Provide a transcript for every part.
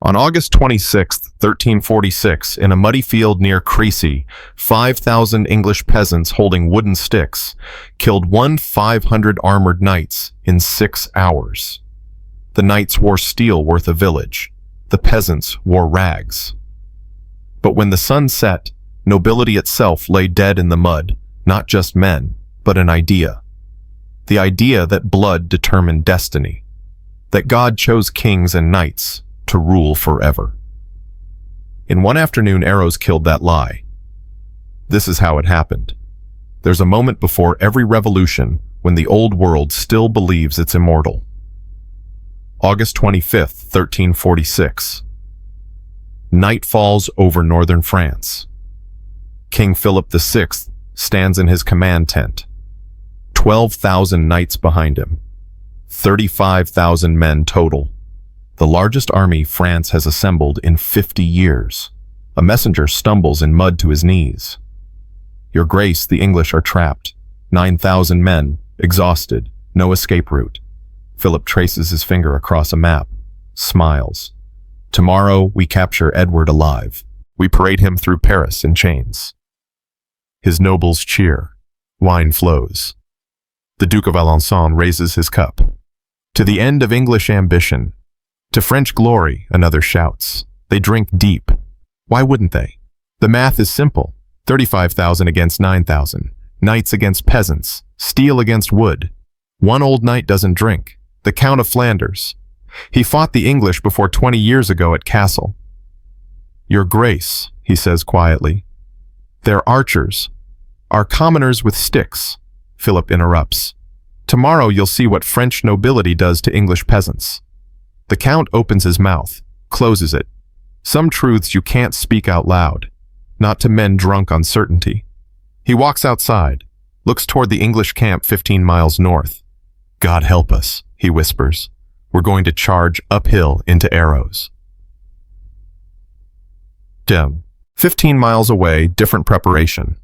On August 26, 1346, in a muddy field near Crécy, 5,000 English peasants holding wooden sticks killed 500 armored knights in 6 hours. The knights wore steel worth a village. The peasants wore rags. But when the sun set, nobility itself lay dead in the mud, not just men, but an idea. The idea that blood determined destiny, that God chose kings and knights to rule forever. In one afternoon, arrows killed that lie. This is how it happened. There's a moment before every revolution when the old world still believes it's immortal. August 25th, 1346. Night falls over northern France. King Philip VI stands in his command tent. 12,000 knights behind him. 35,000 men total. The largest army France has assembled in 50 years. A messenger stumbles in mud to his knees. Your Grace, the English are trapped. 9,000 men, exhausted, no escape route. Philip traces his finger across a map, smiles. Tomorrow we capture Edward alive. We parade him through Paris in chains. His nobles cheer. Wine flows. The Duke of Alençon raises his cup. To the end of English ambition. To French glory, another shouts. They drink deep. Why wouldn't they? The math is simple. 35,000 against 9,000. Knights against peasants. Steel against wood. One old knight doesn't drink. The Count of Flanders. He fought the English before 20 years ago at Castle. Your Grace, he says quietly. They're archers. Are commoners with sticks. Philip interrupts. Tomorrow you'll see what French nobility does to English peasants. The Count opens his mouth, closes it. Some truths you can't speak out loud, not to men drunk on certainty. He walks outside, looks toward the English camp 15 miles north. God help us, he whispers. We're going to charge uphill into arrows. 15 miles away, different preparation.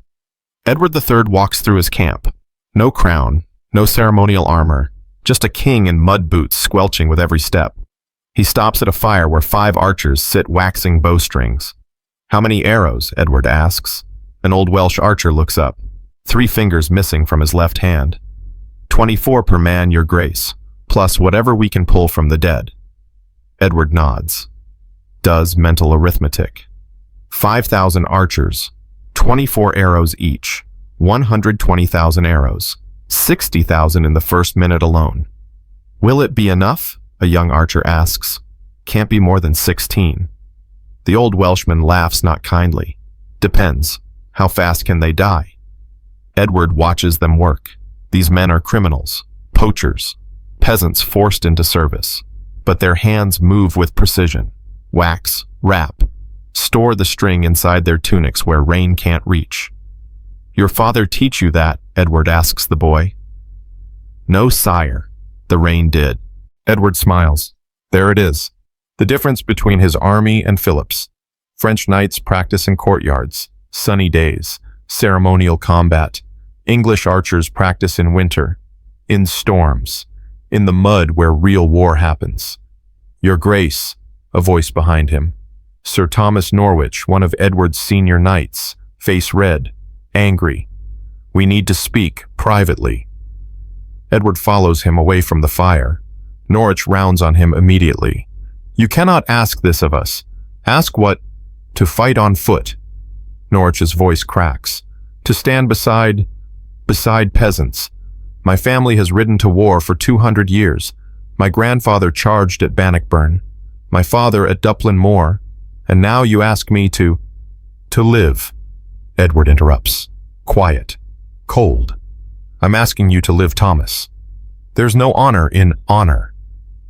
Edward III walks through his camp. No crown, no ceremonial armor, just a king in mud boots squelching with every step. He stops at a fire where 5 archers sit waxing bowstrings. How many arrows? Edward asks. An old Welsh archer looks up, 3 fingers missing from his left hand. 24 per man, Your Grace, plus whatever we can pull from the dead. Edward nods. Does mental arithmetic. 5,000 archers, 24 arrows each, 120,000 arrows, 60,000 in the first minute alone. Will it be enough? A young archer asks. Can't be more than 16. The old Welshman laughs not kindly. Depends. How fast can they die? Edward watches them work. These men are criminals, poachers, peasants forced into service. But their hands move with precision. Wax, wrap, store the string inside their tunics where rain can't reach. Your father teach you that? Edward asks the boy. No, sire. The rain did. Edward smiles. There it is. The difference between his army and Philip's. French knights practice in courtyards, sunny days, ceremonial combat. English archers practice in winter, in storms, in the mud where real war happens. Your Grace, a voice behind him. Sir Thomas Norwich, one of Edward's senior knights, face red, angry. We need to speak privately. Edward follows him away from the fire. Norwich rounds on him immediately. You cannot ask this of us. Ask what? To fight on foot. Norwich's voice cracks. To stand beside peasants. My family has ridden to war for 200 years. My grandfather charged at Bannockburn. My father at Duplin Moor. And now you ask me to live. Edward interrupts. Quiet. Cold. I'm asking you to live, Thomas. There's no honor in honor.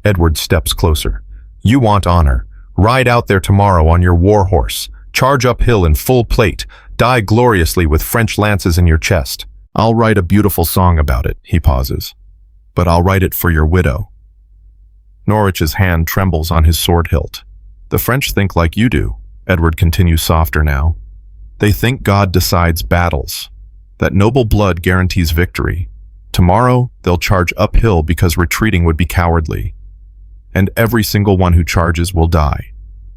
Edward steps closer. You want honor. Ride out there tomorrow on your war horse. Charge uphill in full plate. Die gloriously with French lances in your chest. I'll write a beautiful song about it, he pauses. But I'll write it for your widow. Norwich's hand trembles on his sword hilt. The French think like you do, Edward continues softer now. They think God decides battles, that noble blood guarantees victory. Tomorrow, they'll charge uphill because retreating would be cowardly. And every single one who charges will die.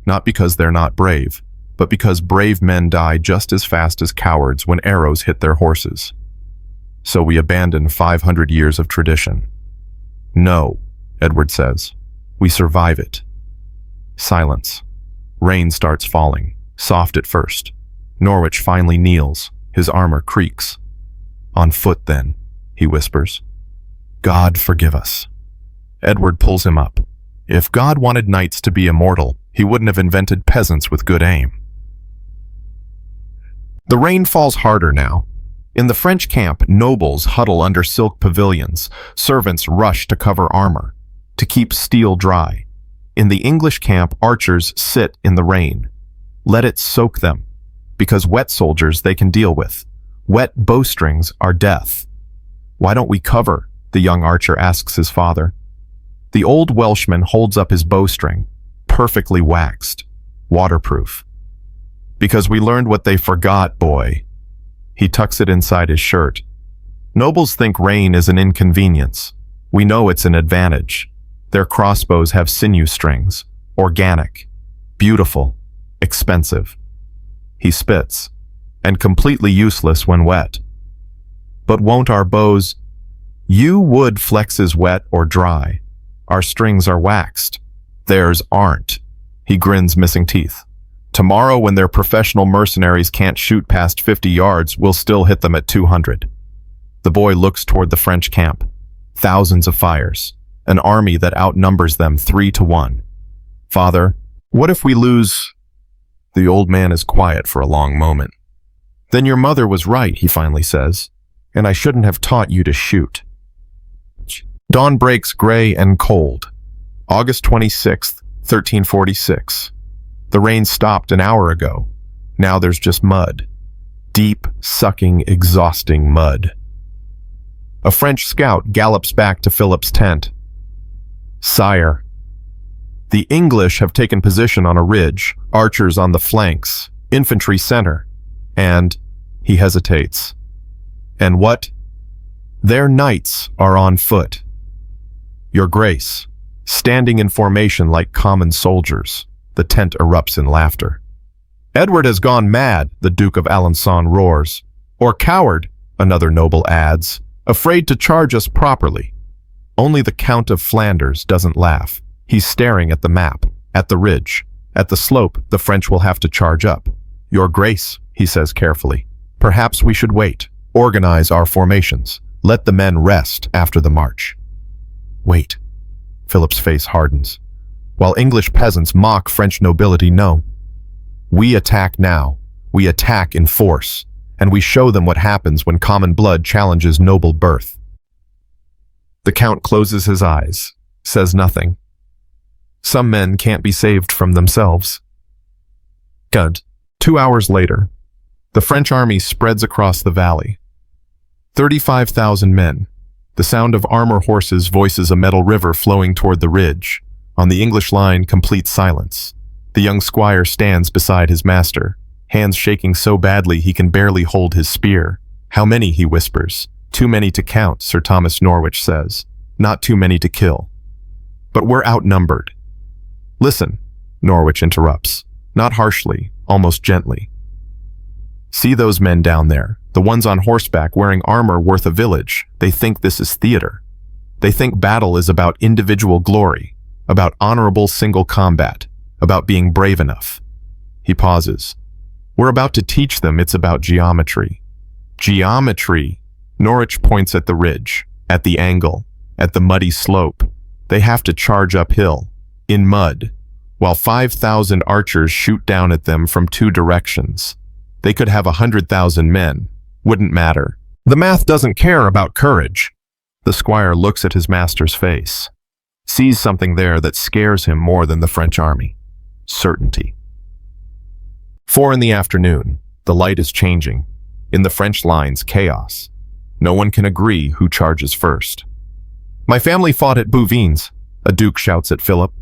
not because they're not brave, but because brave men die just as fast as cowards when arrows hit their horses. So we abandon 500 years of tradition. No, Edward says. We survive it. Silence. Rain starts falling, soft at first. Norwich finally kneels. His armor creaks. On foot, then, he whispers. God forgive us. Edward pulls him up. If God wanted knights to be immortal, he wouldn't have invented peasants with good aim. The rain falls harder now. In the French camp, nobles huddle under silk pavilions. Servants rush to cover armor, to keep steel dry. In the English camp, archers sit in the rain. Let it soak them, because wet soldiers they can deal with. Wet bowstrings are death. Why don't we cover? The young archer asks his father. The old Welshman holds up his bowstring, perfectly waxed, waterproof. Because we learned what they forgot, boy. He tucks it inside his shirt. Nobles think rain is an inconvenience. We know it's an advantage. Their crossbows have sinew strings, organic, beautiful, expensive. He spits, and completely useless when wet. But won't our bows? You wood flexes wet or dry. Our strings are waxed. Theirs aren't. He grins, missing teeth. Tomorrow, when their professional mercenaries can't shoot past 50 yards, we'll still hit them at 200. The boy looks toward the French camp. Thousands of fires. An army that outnumbers them 3-1. Father, what if we lose? The old man is quiet for a long moment. Then your mother was right, he finally says, and I shouldn't have taught you to shoot. Dawn breaks gray and cold. August 26th, 1346. The rain stopped an hour ago. Now there's just mud. Deep, sucking, exhausting mud. A French scout gallops back to Philip's tent. Sire, the English have taken position on a ridge, archers on the flanks, infantry center, and, he hesitates. And what? Their knights are on foot. Your Grace, standing in formation like common soldiers. The tent erupts in laughter. Edward has gone mad, the Duke of Alençon roars. Or coward, another noble adds, afraid to charge us properly. Only the Count of Flanders doesn't laugh. He's staring at the map, at the ridge. At the slope, the French will have to charge up. Your Grace, he says carefully, perhaps we should wait, organize our formations, let the men rest after the march. Wait. Philip's face hardens. While English peasants mock French nobility, no. We attack now. We attack in force, and we show them what happens when common blood challenges noble birth. The Count closes his eyes, says nothing. Some men can't be saved from themselves. Good. 2 hours later, the French army spreads across the valley. 35,000 men. The sound of armor horses voices a metal river flowing toward the ridge. On the English line, complete silence. The young squire stands beside his master, hands shaking so badly he can barely hold his spear. How many, he whispers. Too many to count, Sir Thomas Norwich says. Not too many to kill. But we're outnumbered. Listen, Norwich interrupts, not harshly, almost gently. See those men down there, the ones on horseback wearing armor worth a village. They think this is theater. They think battle is about individual glory, about honorable single combat, about being brave enough. He pauses. We're about to teach them it's about geometry. Geometry. Norwich points at the ridge, at the angle, at the muddy slope. They have to charge uphill, in mud, while 5,000 archers shoot down at them from 2 directions. They could have 100,000 men. Wouldn't matter. The math doesn't care about courage. The squire looks at his master's face, sees something there that scares him more than the French army. Certainty. 4 in the afternoon. The light is changing. In the French lines, chaos. No one can agree who charges first. My family fought at Bouvines, a duke shouts at Philip.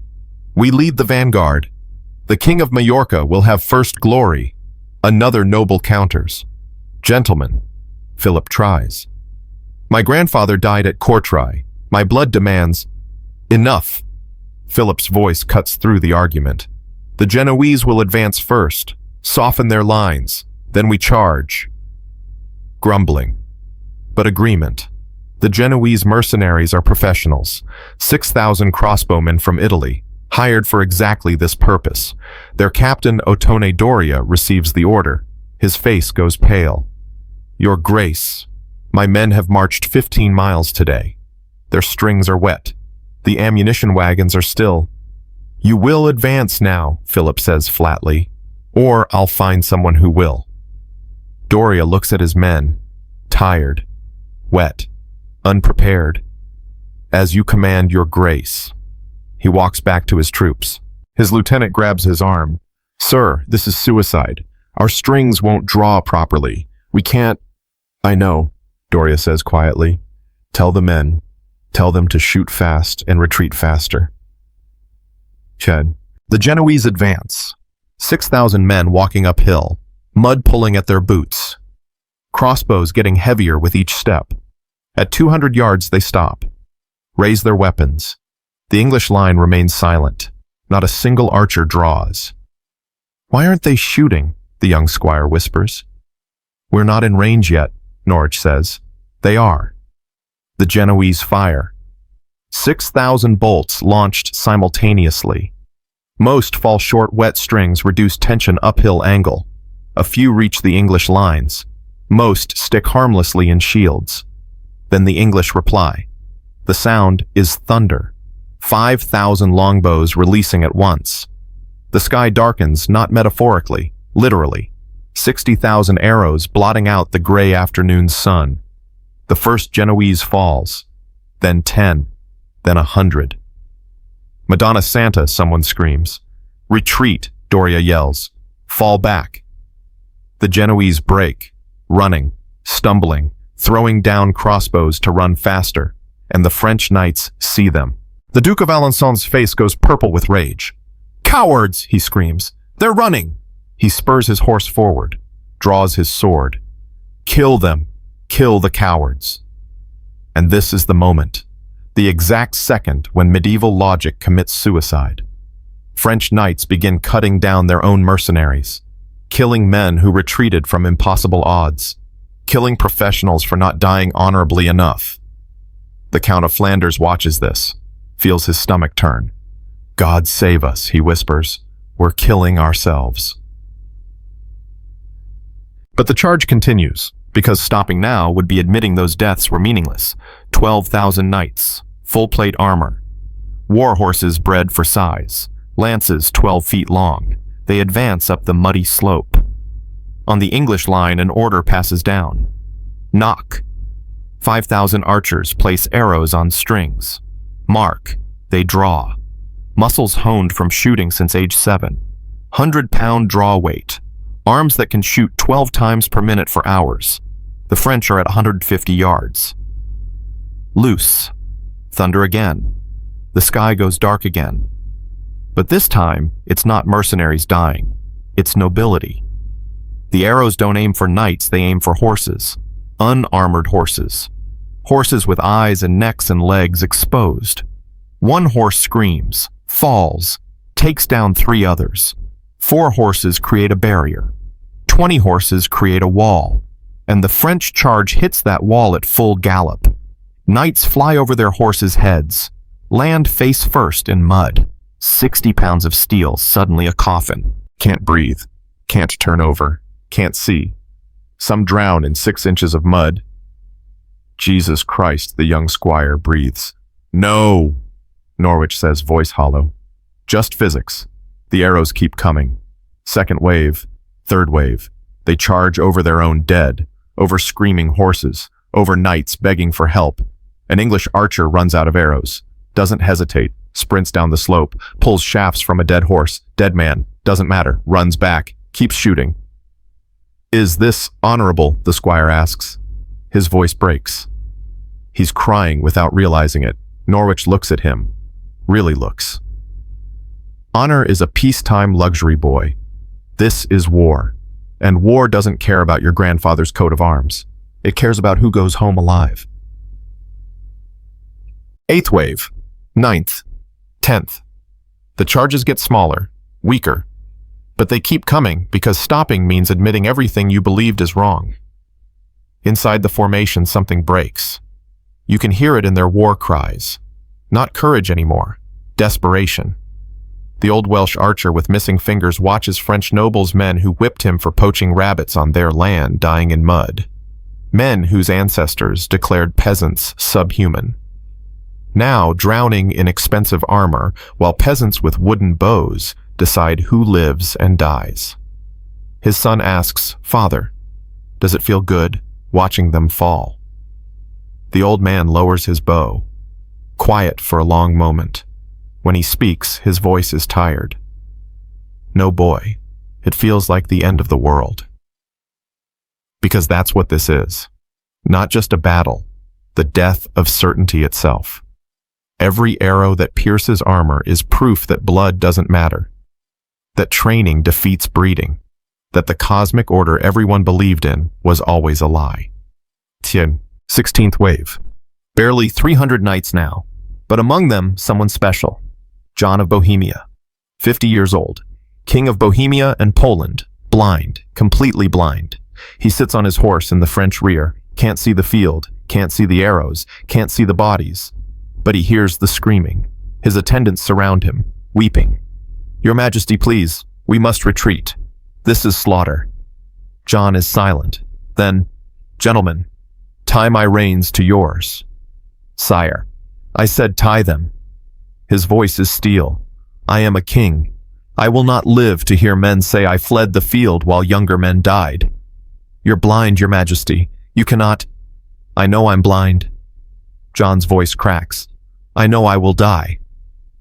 We lead the vanguard. The King of Majorca will have first glory. Another noble counters. Gentlemen, Philip tries. My grandfather died at Courtrai. My blood demands. Enough. Philip's voice cuts through the argument. The Genoese will advance first, soften their lines, then we charge. Grumbling. But agreement. The Genoese mercenaries are professionals, 6,000 crossbowmen from Italy, hired for exactly this purpose. Their captain Ottone Doria receives the order. His face goes pale. Your Grace, my men have marched 15 miles today. Their strings are wet. The ammunition wagons are still. You will advance now, Philip says flatly, or I'll find someone who will. Doria looks at his men, tired, wet, unprepared. As you command, Your Grace. He walks back to his troops. His lieutenant grabs his arm. Sir, this is suicide. Our strings won't draw properly. We can't... I know, Doria says quietly. Tell the men. Tell them to shoot fast and retreat faster. Ched. The Genoese advance. 6,000 men walking uphill, mud pulling at their boots. Crossbows getting heavier with each step. At 200 yards they stop. Raise their weapons. The English line remains silent. Not a single archer draws. Why aren't they shooting? The young squire whispers. We're not in range yet, Norwich says. They are. The Genoese fire. 6,000 bolts launched simultaneously. Most fall short. Wet strings reduce tension uphill angle. A few reach the English lines. Most stick harmlessly in shields. Then the English reply. The sound is thunder. 5,000 longbows releasing at once. The sky darkens, not metaphorically, literally. 60,000 arrows blotting out the gray afternoon sun. The first Genoese falls, then 10, then 100. Madonna Santa, someone screams. Retreat, Doria yells. Fall back. The Genoese break, running, stumbling, throwing down crossbows to run faster, and the French knights see them. The Duke of Alençon's face goes purple with rage. Cowards, he screams. They're running. He spurs his horse forward, draws his sword. Kill them. Kill the cowards. And this is the moment, the exact second when medieval logic commits suicide. French knights begin cutting down their own mercenaries, killing men who retreated from impossible odds, killing professionals for not dying honorably enough. The Count of Flanders watches this, feels his stomach turn. God save us, he whispers. We're killing ourselves. But the charge continues, because stopping now would be admitting those deaths were meaningless. 12,000 knights, full-plate armor, war horses bred for size, lances 12 feet long. They advance up the muddy slope. On the English line, an order passes down. Knock. 5,000 archers place arrows on strings. Mark. They draw. Muscles honed from shooting since age 7. 100-pound draw weight. Arms that can shoot 12 times per minute for hours. The French are at 150 yards. Loose. Thunder again. The sky goes dark again. But this time, it's not mercenaries dying. It's nobility. The arrows don't aim for knights, they aim for horses. Unarmored horses. Horses with eyes and necks and legs exposed. One horse screams, falls, takes down 3 others. 4 horses create a barrier. 20 horses create a wall. And the French charge hits that wall at full gallop. Knights fly over their horses' heads, land face first in mud. 60 pounds of steel, suddenly a coffin. Can't breathe, can't turn over, can't see. Some drown in 6 inches of mud. Jesus Christ, the young squire breathes. No, Norwich says, voice hollow. Just physics. The arrows keep coming. Second wave, third wave. They charge over their own dead, over screaming horses, over knights begging for help. An English archer runs out of arrows, doesn't hesitate, sprints down the slope, pulls shafts from a dead horse, dead man, doesn't matter, runs back, keeps shooting. Is this honorable? The squire asks. His voice breaks. He's crying without realizing it. Norwich looks at him. Really looks. Honor is a peacetime luxury, boy. This is war. And war doesn't care about your grandfather's coat of arms. It cares about who goes home alive. 8th wave. 9th. 10th. The charges get smaller, weaker. But they keep coming because stopping means admitting everything you believed is wrong. Inside the formation, something breaks. You can hear it in their war cries. Not courage anymore, desperation. The old Welsh archer with missing fingers watches French nobles' men who whipped him for poaching rabbits on their land dying in mud. Men whose ancestors declared peasants subhuman. Now drowning in expensive armor, while peasants with wooden bows decide who lives and dies. His son asks, "Father, does it feel good watching them fall?" The old man lowers his bow, quiet for a long moment. When he speaks, his voice is tired. "No, boy, it feels like the end of the world." Because that's what this is. Not just a battle, the death of certainty itself. Every arrow that pierces armor is proof that blood doesn't matter, that training defeats breeding, that the cosmic order everyone believed in was always a lie. Tien, 16th wave. Barely 300 knights now, but among them someone special. John of Bohemia, 50 years old, King of Bohemia and Poland, blind, completely blind. He sits on his horse in the French rear, can't see the field, can't see the arrows, can't see the bodies. But he hears the screaming. His attendants surround him, weeping. "Your Majesty, please, we must retreat. This is slaughter." John is silent. Then, "Gentlemen, tie my reins to yours." "Sire, I said tie them." His voice is steel. "I am a king. I will not live to hear men say I fled the field while younger men died." "You're blind, Your Majesty. You cannot—" "I know I'm blind." John's voice cracks. "I know I will die.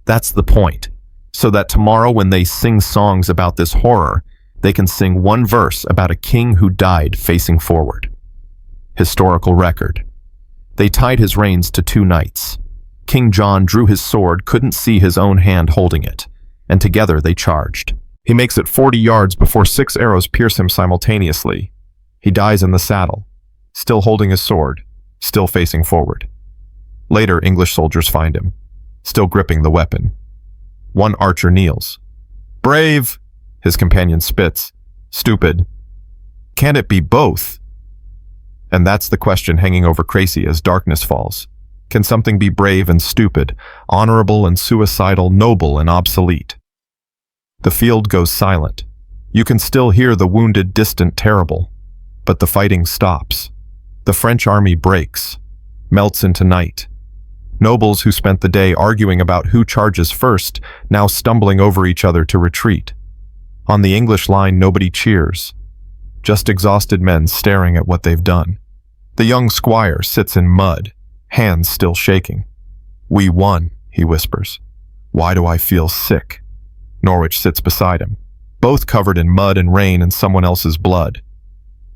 That's the point. So that tomorrow when they sing songs about this horror, they can sing one verse about a king who died facing forward." Historical record. They tied his reins to two knights. King John drew his sword, couldn't see his own hand holding it, and together they charged. He makes it 40 yards before 6 arrows pierce him simultaneously. He dies in the saddle, still holding his sword, still facing forward. Later, English soldiers find him, still gripping the weapon. One archer kneels. "Brave!" His companion spits. "Stupid. Can it be both?" And that's the question hanging over Crécy as darkness falls. Can something be brave and stupid, honorable and suicidal, noble and obsolete? The field goes silent. You can still hear the wounded, distant, terrible. But the fighting stops. The French army breaks, melts into night. Nobles who spent the day arguing about who charges first, now stumbling over each other to retreat. On the English line, nobody cheers. Just exhausted men staring at what they've done. The young squire sits in mud, hands still shaking. "We won," he whispers. "Why do I feel sick?" Norwich sits beside him, both covered in mud and rain and someone else's blood.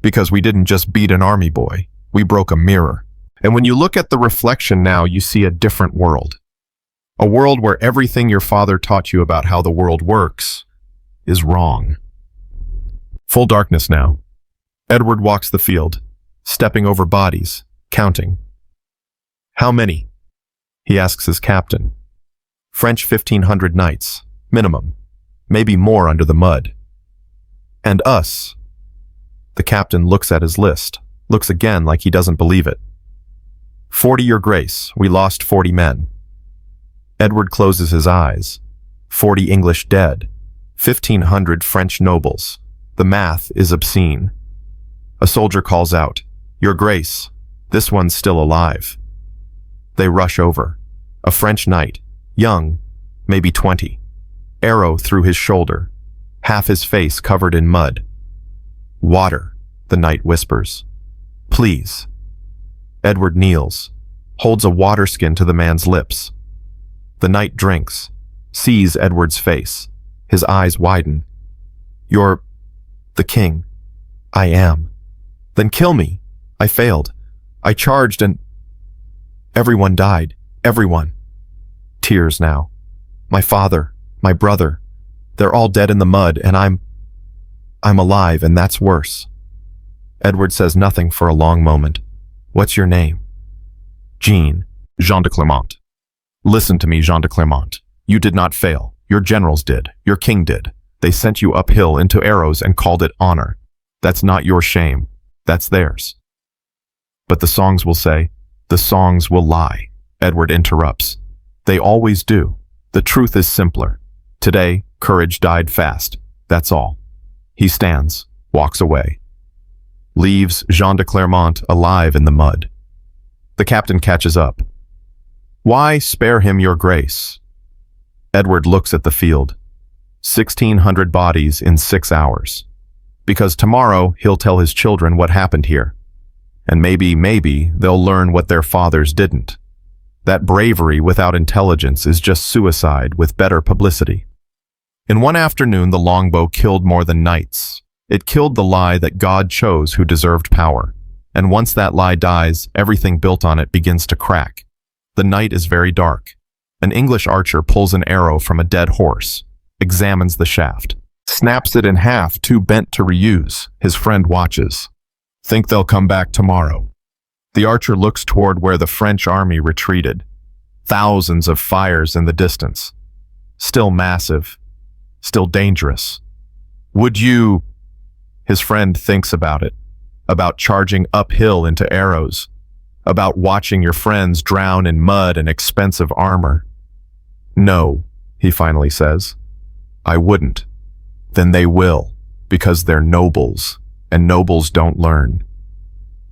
"Because we didn't just beat an army boy, we broke a mirror. And when you look at the reflection now, you see a different world. A world where everything your father taught you about how the world works is wrong." Full darkness now. Edward walks the field, stepping over bodies, counting. "How many?" he asks his captain. "French 1,500 knights, minimum, maybe more under the mud." "And us?" The captain looks at his list, looks again like he doesn't believe it. "40, Your Grace, we lost 40 men." Edward closes his eyes. 40 English dead, 1,500 French nobles. The math is obscene. A soldier calls out, "Your Grace, this one's still alive." They rush over. A French knight, young, maybe 20, arrow through his shoulder, half his face covered in mud. "Water," the knight whispers. "Please." Edward kneels, holds a water skin to the man's lips. The knight drinks, sees Edward's face. His eyes widen. "You're the king." "I am." "Then kill me." "I failed. I charged and—" "Everyone died. Everyone." Tears now. "My father, my brother, they're all dead in the mud, and I'm alive, and that's worse." Edward says nothing for a long moment. "What's your name?" "Jean." "Jean de Clermont." "Listen to me, Jean de Clermont. You did not fail. Your generals did. Your king did. They sent you uphill into arrows and called it honor. That's not your shame. That's theirs. But the songs will say, the songs will lie. Edward interrupts. They always do. The truth is simpler. Today, courage died fast. That's all. He stands, walks away. Leaves Jean de Clermont alive in the mud. The captain catches up. Why spare him your grace? Edward looks at the field. 1,600 bodies in 6 hours. Because tomorrow he'll tell his children what happened here. And maybe they'll learn what their fathers didn't. That bravery without intelligence is just suicide with better publicity. In one afternoon, the longbow killed more than knights. It killed the lie that God chose who deserved power. And once that lie dies, everything built on it begins to crack. The night is very dark. An English archer pulls an arrow from a dead horse, examines the shaft, snaps it in half, too bent to reuse. His friend watches. Think they'll come back tomorrow. The archer looks toward where the French army retreated. Thousands of fires in the distance. Still massive. Still dangerous. Would you... His friend thinks about it. About charging uphill into arrows. About watching your friends drown in mud and expensive armor. No, he finally says. I wouldn't. Then they will, because they're nobles, and nobles don't learn.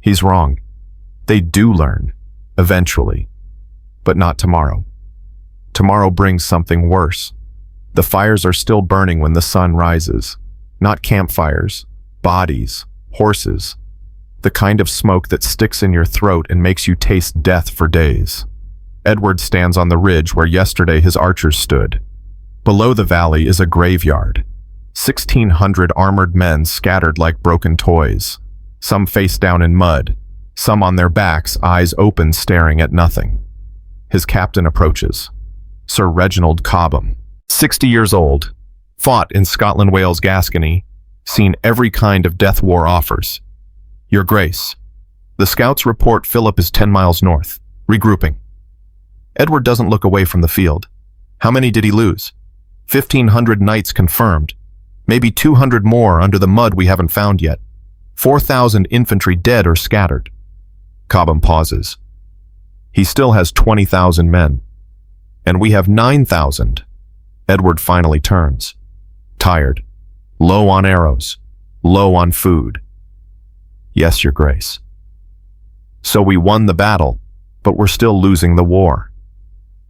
He's wrong. They do learn, eventually, but not tomorrow. Tomorrow brings something worse. The fires are still burning when the sun rises. Not campfires, bodies, horses. The kind of smoke that sticks in your throat and makes you taste death for days. Edward stands on the ridge where yesterday his archers stood. Below the valley is a graveyard. 1,600 armored men scattered like broken toys. Some face down in mud, some on their backs, eyes open staring at nothing. His captain approaches. Sir Reginald Cobham, 60 years old, fought in Scotland, Wales, Gascony, seen every kind of death war offers. Your Grace, the scouts report Philip is 10 miles north, regrouping. Edward doesn't look away from the field. How many did he lose? 1,500 knights confirmed. Maybe 200 more under the mud we haven't found yet. 4,000 infantry dead or scattered. Cobham pauses. He still has 20,000 men. And we have 9,000. Edward finally turns. Tired. Low on arrows. Low on food. Yes, Your Grace. So we won the battle, but we're still losing the war.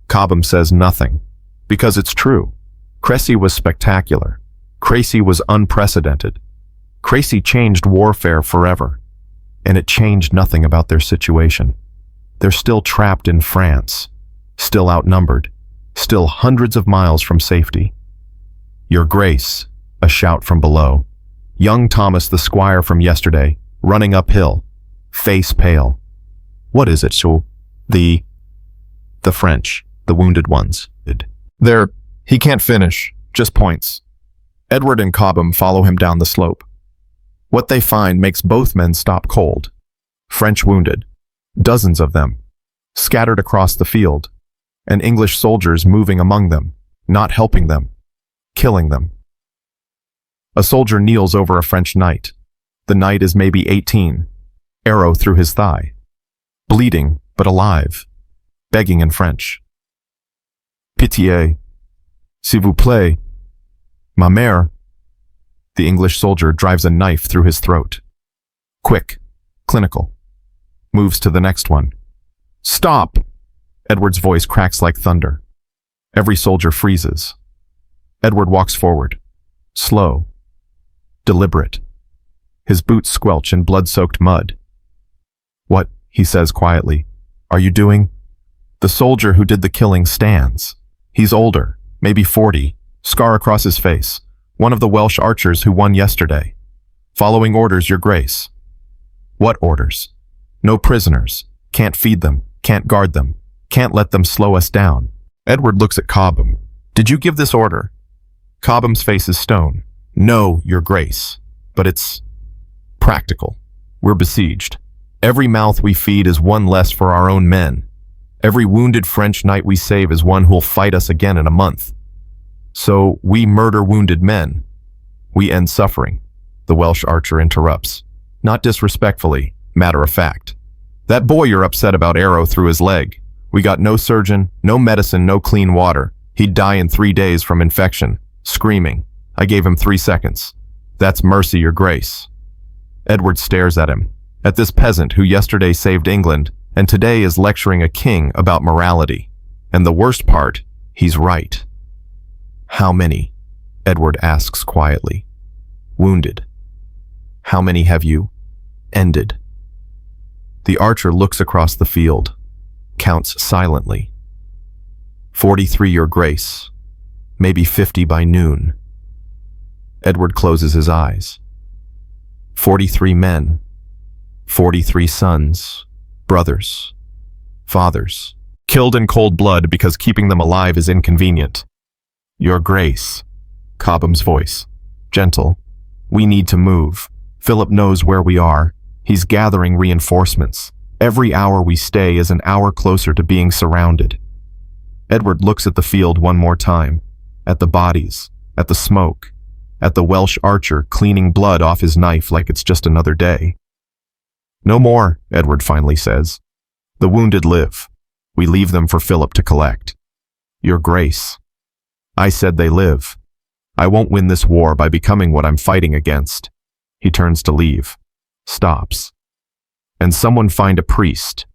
Cobham says nothing, because it's true. Crécy was spectacular. Crécy was unprecedented. Crécy changed warfare forever, and it changed nothing about their situation. They're still trapped in France, still outnumbered, still hundreds of miles from safety. Your Grace, a shout from below. Young Thomas, the squire from yesterday, running uphill, face pale. What is it, so? The French, the wounded ones. He can't finish, just points. Edward and Cobham follow him down the slope. What they find makes both men stop cold. French wounded, dozens of them, scattered across the field, and English soldiers moving among them, not helping them, killing them. A soldier kneels over a French knight. The knight is maybe 18, arrow through his thigh, bleeding but alive, begging in French. Pitié, s'il vous plaît, ma mère. The English soldier drives a knife through his throat. Quick, clinical. Moves to the next one. Stop! Edward's voice cracks like thunder. Every soldier freezes. Edward walks forward. Slow. Deliberate. His boots squelch in blood-soaked mud. What, he says quietly, are you doing? The soldier who did the killing stands. He's older, maybe 40, scar across his face, one of the Welsh archers who won yesterday. Following orders, Your Grace. What orders? No prisoners. Can't feed them. Can't guard them. Can't let them slow us down. Edward looks at Cobham. Did you give this order? Cobham's face is stone. No, Your Grace. But it's practical. We're besieged. Every mouth we feed is one less for our own men. Every wounded French knight we save is one who'll fight us again in a month. So we murder wounded men, We end suffering. The Welsh archer interrupts. Not disrespectfully, matter of fact. That boy you're upset about arrow through his leg. We got no surgeon, no medicine, no clean water. He'd die in 3 days from infection. Screaming. I gave him 3 seconds. That's mercy, your grace. Edward stares at him. At this peasant who yesterday saved England and today is lecturing a king about morality. And the worst part, he's right. How many? Edward asks quietly. Wounded. How many have you ended? The archer looks across the field, counts silently. 43, your grace. Maybe 50 by noon. Edward closes his eyes. 43 men. 43 sons, brothers, fathers, killed in cold blood because keeping them alive is inconvenient. Your grace. Cobham's voice. Gentle. We need to move. Philip knows where we are. He's gathering reinforcements. Every hour we stay is an hour closer to being surrounded. Edward looks at the field one more time, at the bodies, at the smoke, at the Welsh archer cleaning blood off his knife like it's just another day. No more, Edward finally says. The wounded live. We leave them for Philip to collect. Your grace. I said they live. I won't win this war by becoming what I'm fighting against. He turns to leave. Stops. And someone find a priest.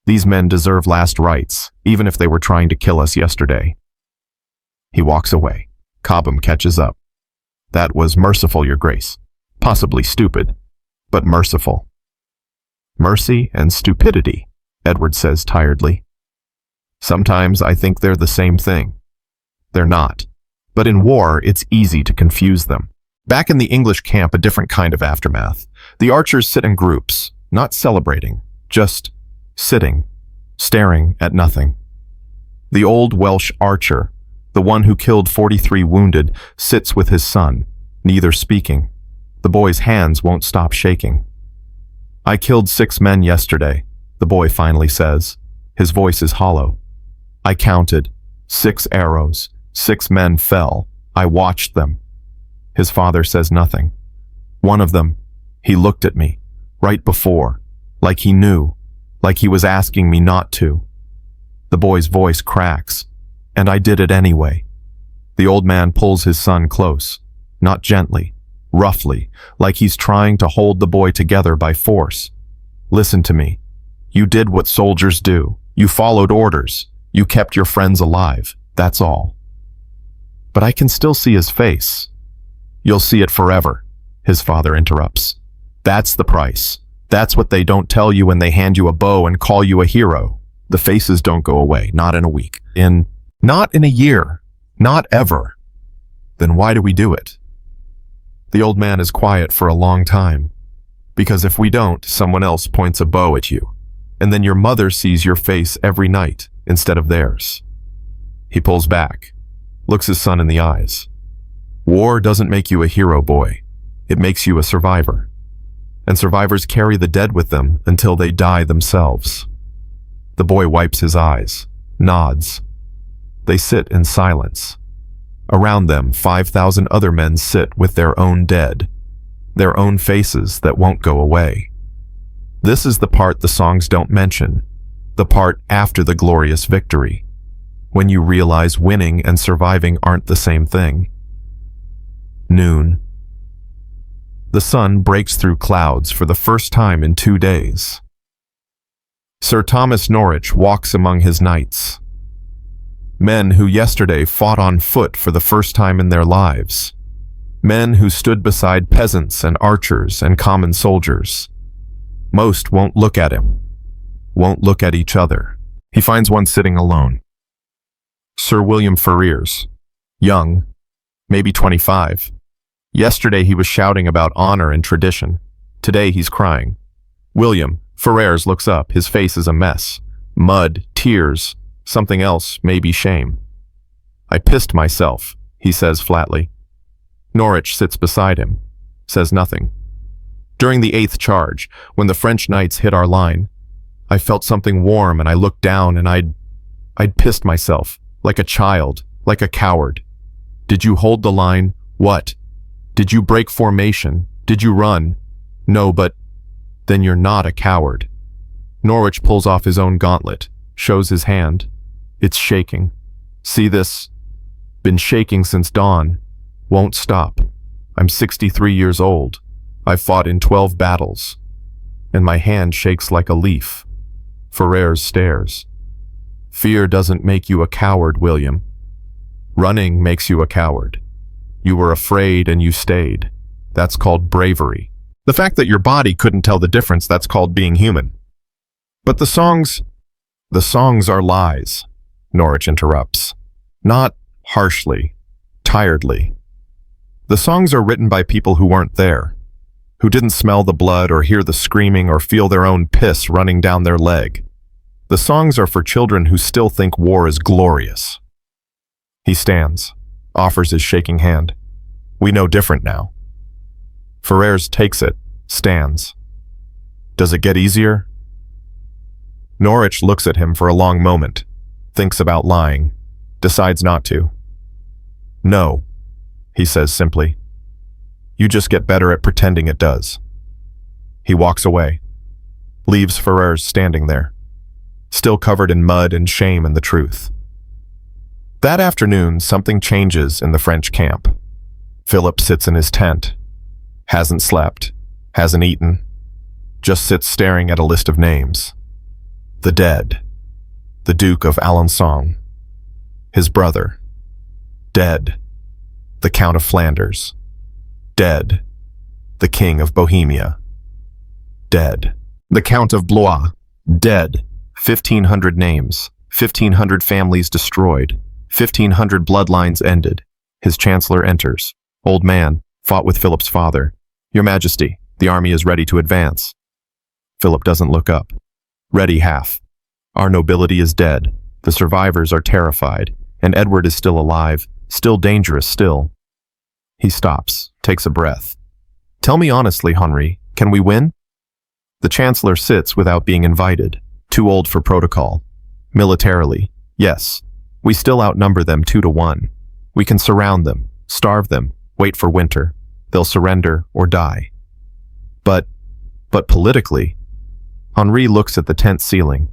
These men deserve last rites, even if they were trying to kill us yesterday. He walks away. Cobham catches up. That was merciful, your grace. Possibly stupid, but merciful. Mercy and stupidity, Edward says tiredly. Sometimes I think they're the same thing. They're not. But in war, it's easy to confuse them. Back in the English camp, a different kind of aftermath. The archers sit in groups, not celebrating, just sitting, staring at nothing. The old Welsh archer, the one who killed 43 wounded, sits with his son, neither speaking. The boy's hands won't stop shaking. I killed 6 men yesterday, the boy finally says. His voice is hollow. I counted. 6 arrows. 6 men fell. I watched them. His father says nothing. One of them, he looked at me, right before, like he knew, like he was asking me not to. The boy's voice cracks, and I did it anyway. The old man pulls his son close, not gently, roughly, like he's trying to hold the boy together by force. Listen to me. You did what soldiers do. You followed orders. You kept your friends alive. That's all. But I can still see his face. You'll see it forever, his father interrupts. That's the price. That's what they don't tell you when they hand you a bow and call you a hero. The faces don't go away, not in a week. Not in a year. Not ever. Then why do we do it? The old man is quiet for a long time. Because if we don't, someone else points a bow at you. And then your mother sees your face every night instead of theirs. He pulls back, looks his son in the eyes. War doesn't make you a hero, boy. It makes you a survivor. And survivors carry the dead with them until they die themselves. The boy wipes his eyes, nods. They sit in silence. Around them, 5,000 other men sit with their own dead, their own faces that won't go away. This is the part the songs don't mention, the part after the glorious victory, when you realize winning and surviving aren't the same thing. Noon. The sun breaks through clouds for the first time in 2 days. Sir Thomas Norwich walks among his knights. Men who yesterday fought on foot for the first time in their lives. Men who stood beside peasants and archers and common soldiers. Most won't look at him, won't look at each other. He finds one sitting alone. Sir William Ferrers, young, maybe 25. Yesterday he was shouting about honor and tradition. Today he's crying. William, Ferrers looks up. His face is a mess. Mud, tears, something else, maybe shame. I pissed myself, he says flatly. Norwich sits beside him, says nothing. During the 8th charge, when the French knights hit our line, I felt something warm and I looked down and I'd pissed myself, like a child, like a coward. Did you hold the line? What? Did you break formation? Did you run? No, but then you're not a coward. Norwich pulls off his own gauntlet, shows his hand. It's shaking. See this? Been shaking since dawn. Won't stop. I'm 63 years old. I've fought in 12 battles. And my hand shakes like a leaf. Ferrers stares. Fear doesn't make you a coward, William. Running makes you a coward. You were afraid and you stayed. That's called bravery. The fact that your body couldn't tell the difference, that's called being human. But the songs are lies, Norwich interrupts. Not harshly, tiredly. The songs are written by people who weren't there, who didn't smell the blood or hear the screaming or feel their own piss running down their leg. The songs are for children who still think war is glorious. He stands, offers his shaking hand. We know different now. Ferrers takes it, stands. Does it get easier? Norwich looks at him for a long moment, thinks about lying, decides not to. No, he says simply. You just get better at pretending it does. He walks away, leaves Ferrers standing there, still covered in mud and shame and the truth. That afternoon, something changes in the French camp. Philip sits in his tent, hasn't slept, hasn't eaten, just sits staring at a list of names. The dead, the Duke of Alençon, his brother, dead, the Count of Flanders, dead, the King of Bohemia, dead, the Count of Blois, dead, 1,500 names, 1,500 families destroyed, 1,500 bloodlines ended. His chancellor enters. Old man, fought with Philip's father. Your Majesty, the army is ready to advance. Philip doesn't look up. Ready half. Our nobility is dead. The survivors are terrified. And Edward is still alive. Still dangerous, still. He stops, takes a breath. Tell me honestly, Henri, can we win? The chancellor sits without being invited. Too old for protocol. Militarily, yes. We still outnumber them 2-1. We can surround them, starve them, wait for winter. They'll surrender or die. But politically, Henri looks at the tent ceiling.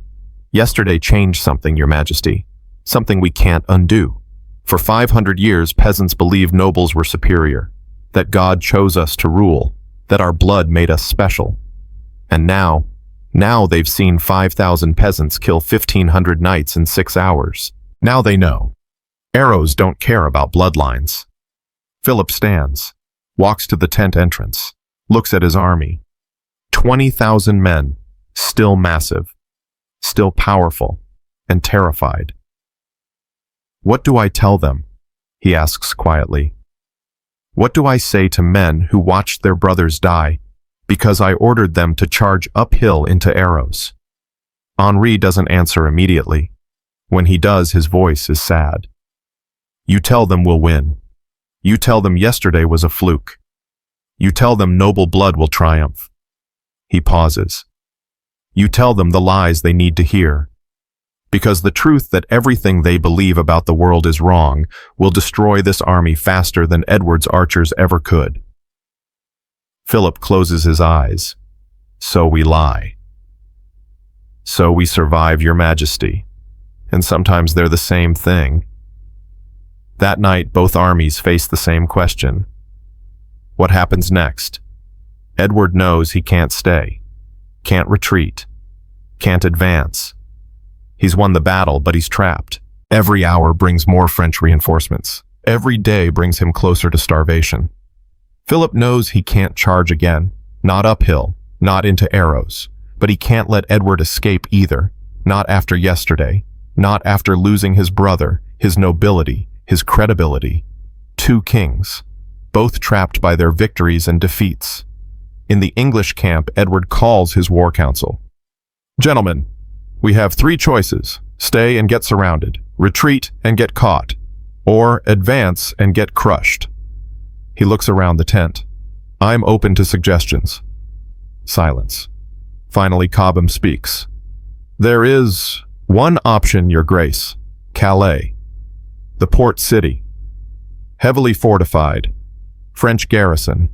Yesterday changed something, Your Majesty. Something we can't undo. For 500 years, peasants believed nobles were superior, that God chose us to rule, that our blood made us special. And now they've seen 5,000 peasants kill 1,500 knights in 6 hours. Now they know. Arrows don't care about bloodlines. Philip stands, walks to the tent entrance, looks at his army. 20,000 men, still massive, still powerful, and terrified. What do I tell them? He asks quietly. What do I say to men who watched their brothers die because I ordered them to charge uphill into arrows? Henri doesn't answer immediately. When he does, his voice is sad. You tell them we'll win. You tell them yesterday was a fluke. You tell them noble blood will triumph. He pauses. You tell them the lies they need to hear. Because the truth that everything they believe about the world is wrong will destroy this army faster than Edward's archers ever could. Philip closes his eyes. So we lie. So we survive, Your Majesty. And sometimes they're the same thing. That night, both armies face the same question. What happens next? Edward knows he can't stay, can't retreat, can't advance. He's won the battle, but he's trapped. Every hour brings more French reinforcements. Every day brings him closer to starvation. Philip knows he can't charge again, not uphill, not into arrows, but he can't let Edward escape either, not after yesterday. Not after losing his brother, his nobility, his credibility. 2 kings, both trapped by their victories and defeats. In the English camp, Edward calls his war council. Gentlemen, we have 3 choices. Stay and get surrounded, retreat and get caught, or advance and get crushed. He looks around the tent. I'm open to suggestions. Silence. Finally, Cobham speaks. There is one option, Your Grace, Calais, the port city, heavily fortified, French garrison.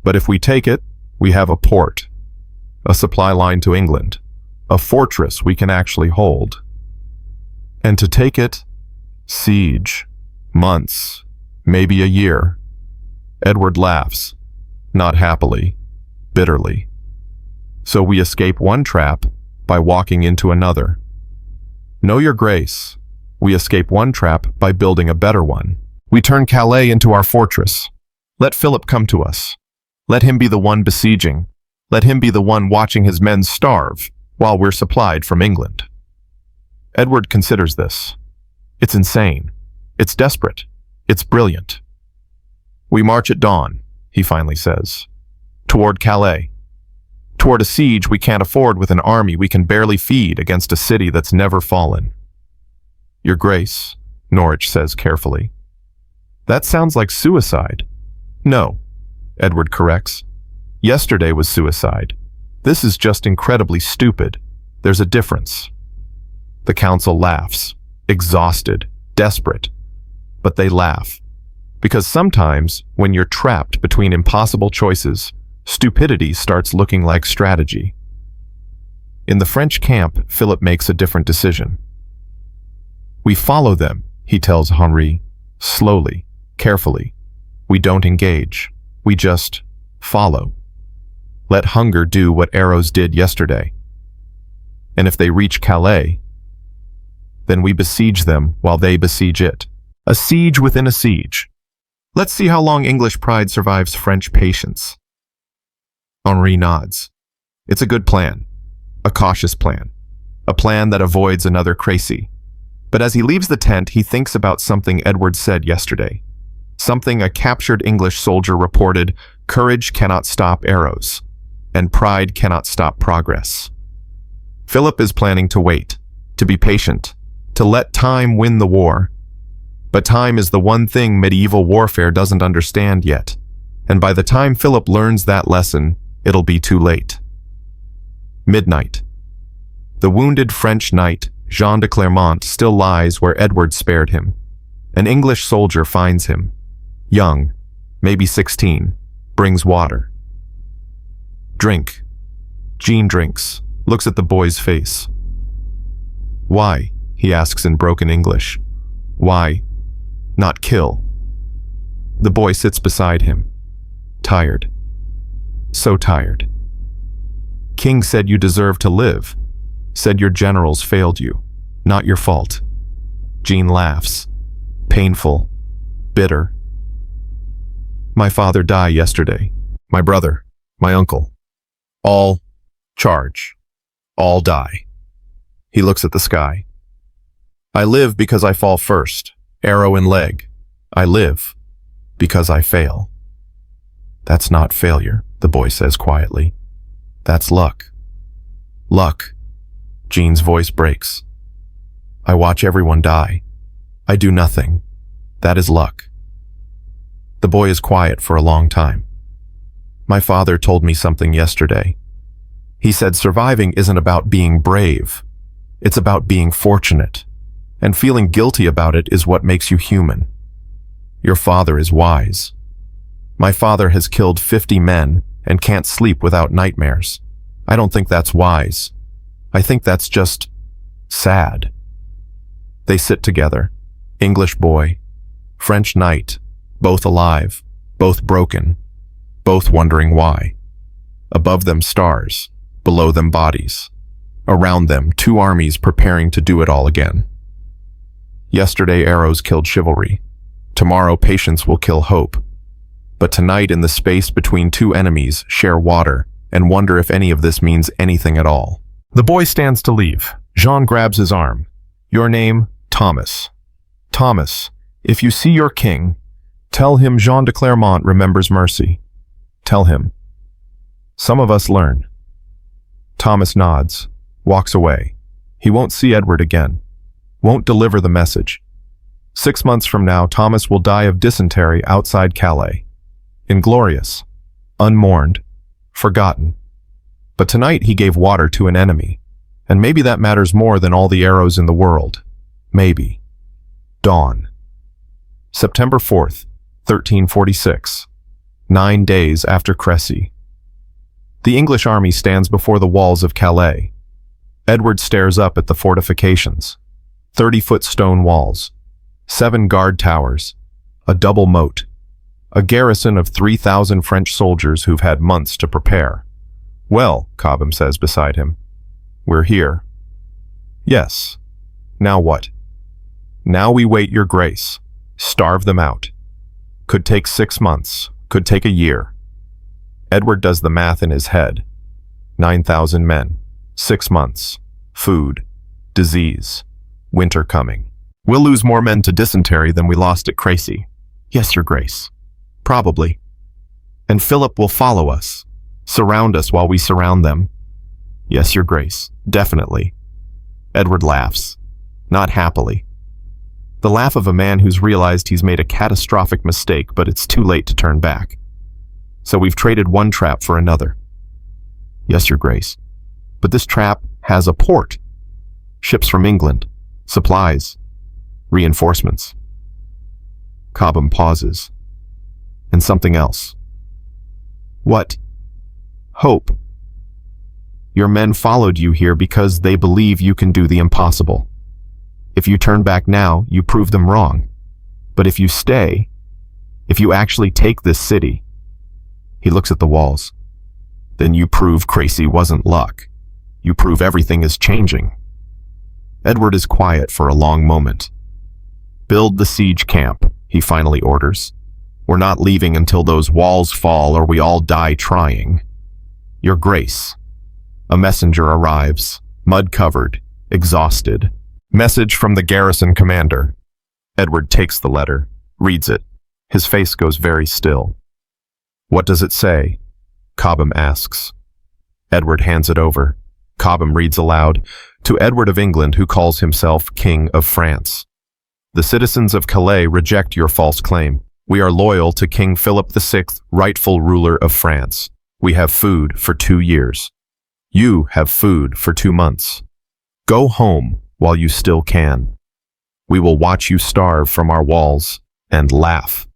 But if we take it, we have a port, a supply line to England, a fortress we can actually hold. And to take it, siege, months, maybe a year. Edward laughs, not happily, bitterly. So we escape one trap by walking into another. Know your grace. We escape one trap by building a better one. We turn Calais into our fortress. Let Philip come to us. Let him be the one besieging. Let him be the one watching his men starve while we're supplied from England. Edward considers this. It's insane. It's desperate. It's brilliant. We march at dawn, he finally says, toward Calais. Toward a siege we can't afford with an army we can barely feed against a city that's never fallen. Your Grace, Norwich says carefully. That sounds like suicide. No, Edward corrects. Yesterday was suicide. This is just incredibly stupid. There's a difference. The council laughs, exhausted, desperate. But they laugh. Because sometimes, when you're trapped between impossible choices, stupidity starts looking like strategy. In the French camp, Philip makes a different decision. We follow them, he tells Henri, slowly, carefully. We don't engage. We just follow. Let hunger do what arrows did yesterday. And if they reach Calais, then we besiege them while they besiege it. A siege within a siege. Let's see how long English pride survives French patience. Henri nods. It's a good plan. A cautious plan. A plan that avoids another Crécy. But as he leaves the tent, he thinks about something Edward said yesterday. Something a captured English soldier reported, courage cannot stop arrows, and pride cannot stop progress. Philip is planning to wait, to be patient, to let time win the war. But time is the one thing medieval warfare doesn't understand yet, and by the time Philip learns that lesson, it'll be too late. Midnight. The wounded French knight, Jean de Clermont, still lies where Edward spared him. An English soldier finds him. Young, maybe 16, brings water. Drink. Jean drinks, looks at the boy's face. Why? He asks in broken English. Why? Not kill. The boy sits beside him. Tired. So tired. King said you deserve to live. Said your generals failed you. Not your fault. Jean laughs. Painful. Bitter. My father died yesterday. My brother. My uncle. All charge. All die. He looks at the sky. I live because I fall first. Arrow in leg. I live because I fail. That's not failure, the boy says quietly. That's luck. Luck. Jean's voice breaks. I watch everyone die. I do nothing. That is luck. The boy is quiet for a long time. My father told me something yesterday. He said surviving isn't about being brave. It's about being fortunate. And feeling guilty about it is what makes you human. Your father is wise. My father has killed 50 men and can't sleep without nightmares. I don't think that's wise. I think that's just sad. They sit together. English boy, French knight, both alive, both broken, both wondering why. Above them stars, below them bodies. Around them, two armies preparing to do it all again. Yesterday arrows killed chivalry. Tomorrow patience will kill hope. But tonight in the space between two enemies share water and wonder if any of this means anything at all. The boy stands to leave. Jean grabs his arm. Your name, Thomas. Thomas, if you see your king, tell him Jean de Clermont remembers mercy. Tell him. Some of us learn. Thomas nods, walks away. He won't see Edward again. Won't deliver the message. 6 months from now, Thomas will die of dysentery outside Calais. Inglorious, unmourned, forgotten. But tonight he gave water to an enemy, and maybe that matters more than all the arrows in the world. Maybe. Dawn. September 4th, 1346. 9 days after Crécy. The English army stands before the walls of Calais. Edward stares up at the fortifications. 30-foot stone walls, 7 guard towers, a double moat, a garrison of 3,000 French soldiers who've had months to prepare. "Well," Cobham says beside him, "we're here." "Yes. Now what?" "Now we wait your grace. Starve them out. Could take 6 months, could take a year." Edward does the math in his head. 9,000 men, 6 months, food, disease, winter coming. "We'll lose more men to dysentery than we lost at Crécy." "Yes, your grace." "Probably. And Philip will follow us, surround us while we surround them." "Yes, your grace, definitely." Edward laughs, not happily. The laugh of a man who's realized he's made a catastrophic mistake, but it's too late to turn back. "So we've traded one trap for another." "Yes, your grace. But this trap has a port. Ships from England, supplies, reinforcements." Cobham pauses. "And something else." "What?" "Hope. Your men followed you here because they believe you can do the impossible. If you turn back now, you prove them wrong. But if you stay, if you actually take this city," he looks at the walls, "then you prove Crécy wasn't luck. You prove everything is changing." Edward is quiet for a long moment. "Build the siege camp," he finally orders. "We're not leaving until those walls fall or we all die trying." "Your grace." A messenger arrives, mud-covered, exhausted. "Message from the garrison commander." Edward takes the letter, reads it. His face goes very still. "What does it say?" Cobham asks. Edward hands it over. Cobham reads aloud, "To Edward of England, who calls himself King of France. The citizens of Calais reject your false claim. We are loyal to King Philip VI, rightful ruler of France. We have food for 2 years. You have food for 2 months. Go home while you still can. We will watch you starve from our walls and laugh."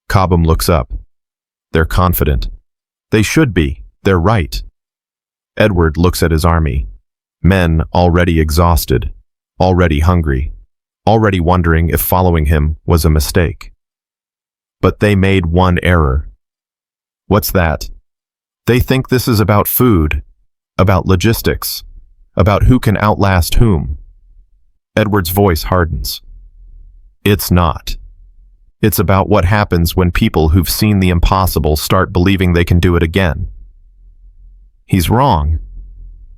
Cobham looks up. They're confident. They should be. They're right. Edward looks at his army. Men already exhausted, already hungry, already wondering if following him was a mistake. But they made one error. What's that? They think this is about food, about logistics, about who can outlast whom. Edward's voice hardens. It's not. It's about what happens when people who've seen the impossible start believing they can do it again. He's wrong,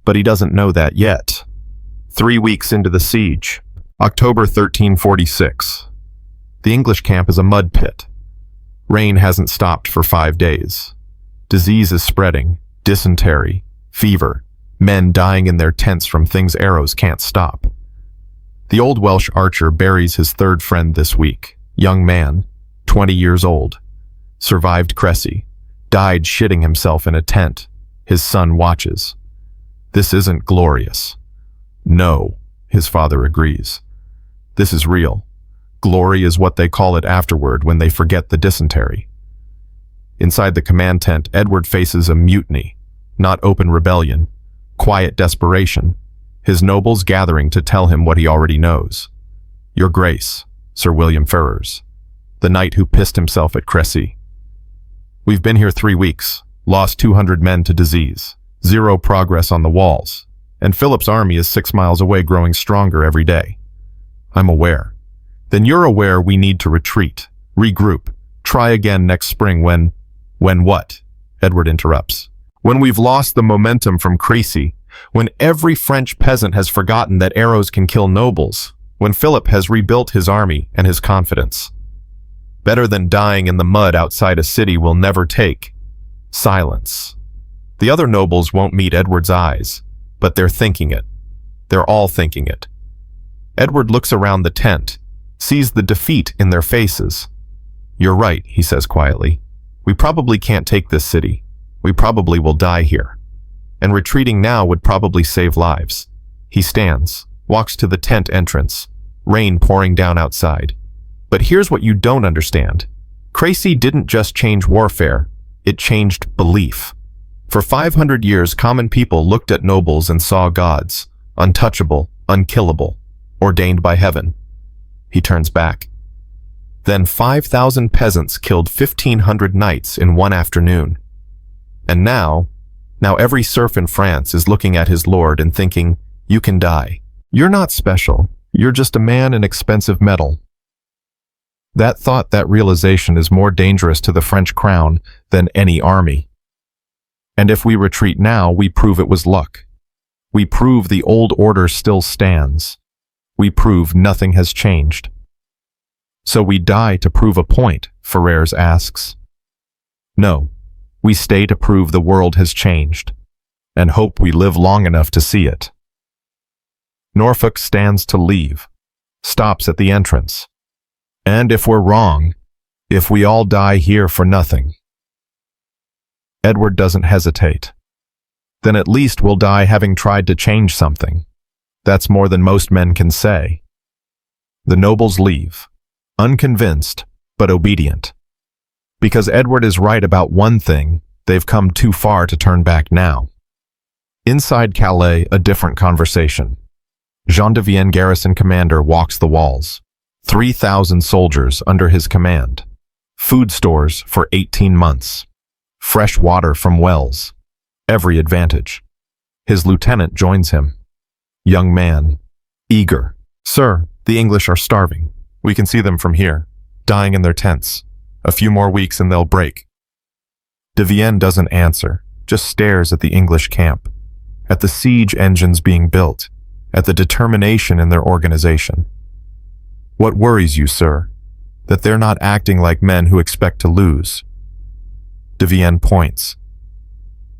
but he doesn't know that yet. 3 weeks into the siege, October 1346. The English camp is a mud pit. Rain hasn't stopped for 5 days. Disease is spreading, dysentery, fever, men dying in their tents from things arrows can't stop. The old Welsh archer buries his 3rd friend this week. Young man, 20 years old. Survived Crécy. Died shitting himself in a tent. His son watches. This isn't glorious. No, his father agrees. This is real. Glory is what they call it afterward when they forget the dysentery. Inside the command tent, Edward faces a mutiny. Not open rebellion, quiet desperation, his nobles gathering to tell him what he already knows. Your Grace, Sir William Ferrers, the knight who pissed himself at Crécy. We've been here 3 weeks, lost 200 men to disease, 0 progress on the walls, and Philip's army is 6 miles away growing stronger every day. I'm aware. Then you're aware we need to retreat, regroup, try again next spring when what? Edward interrupts. When we've lost the momentum from Crécy, when every French peasant has forgotten that arrows can kill nobles, when Philip has rebuilt his army and his confidence. Better than dying in the mud outside a city we'll never take. Silence. The other nobles won't meet Edward's eyes, but they're thinking it. They're all thinking it. Edward looks around the tent, sees the defeat in their faces. You're right, he says quietly. We probably can't take this city. We probably will die here. And retreating now would probably save lives. He stands, walks to the tent entrance, rain pouring down outside. But here's what you don't understand. Crécy didn't just change warfare, it changed belief. For 500 years, common people looked at nobles and saw gods, untouchable, unkillable, ordained by heaven. He turns back. Then 5,000 peasants killed 1,500 knights in one afternoon. And now every serf in France is looking at his lord and thinking, you can die. You're not special. You're just a man in expensive metal. That thought, that realization is more dangerous to the French crown than any army. And if we retreat now, we prove it was luck. We prove the old order still stands. We prove nothing has changed. So we die to prove a point, Ferrers asks. No, we stay to prove the world has changed, and hope we live long enough to see it. Norfolk stands to leave, stops at the entrance. And if we're wrong, if we all die here for nothing. Edward doesn't hesitate. Then at least we'll die having tried to change something. That's more than most men can say. The nobles leave, unconvinced, but obedient. Because Edward is right about one thing, they've come too far to turn back now. Inside Calais, a different conversation. Jean de Vienne, garrison commander, walks the walls. 3,000 soldiers under his command. Food stores for 18 months. Fresh water from wells. Every advantage. His lieutenant joins him. Young man, eager. Sir, the English are starving. We can see them from here, dying in their tents. A few more weeks and they'll break. De Vienne doesn't answer, just stares at the English camp, at the siege engines being built, at the determination in their organization. What worries you, sir? That they're not acting like men who expect to lose. De Vienne points.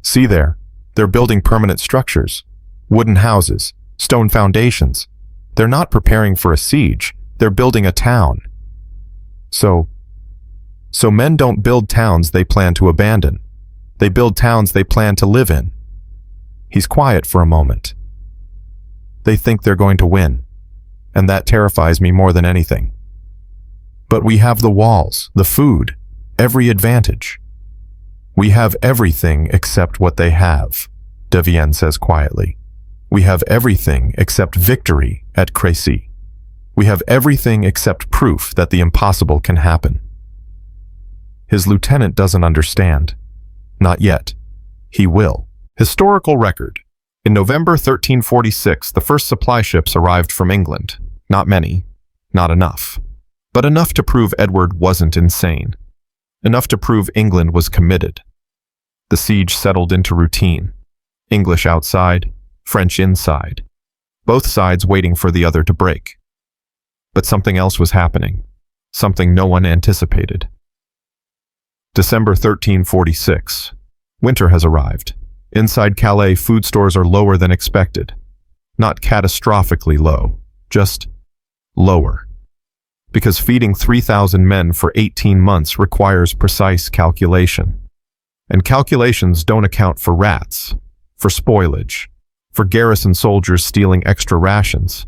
See there, they're building permanent structures, wooden houses, stone foundations. They're not preparing for a siege, they're building a town. So men don't build towns they plan to abandon. They build towns they plan to live in. He's quiet for a moment. They think they're going to win, and that terrifies me more than anything. But we have the walls, the food, every advantage. We have everything except what they have, De Vienne says quietly. We have everything except victory at Crécy. We have everything except proof that the impossible can happen. His lieutenant doesn't understand. Not yet. He will. Historical record. In November 1346, the first supply ships arrived from England. Not many, not enough. But enough to prove Edward wasn't insane. Enough to prove England was committed. The siege settled into routine. English outside, French inside. Both sides waiting for the other to break. But something else was happening. Something no one anticipated. December 1346. Winter has arrived. Inside Calais, food stores are lower than expected. Not catastrophically low, just lower. Because feeding 3,000 men for 18 months requires precise calculation. And calculations don't account for rats, for spoilage, for garrison soldiers stealing extra rations.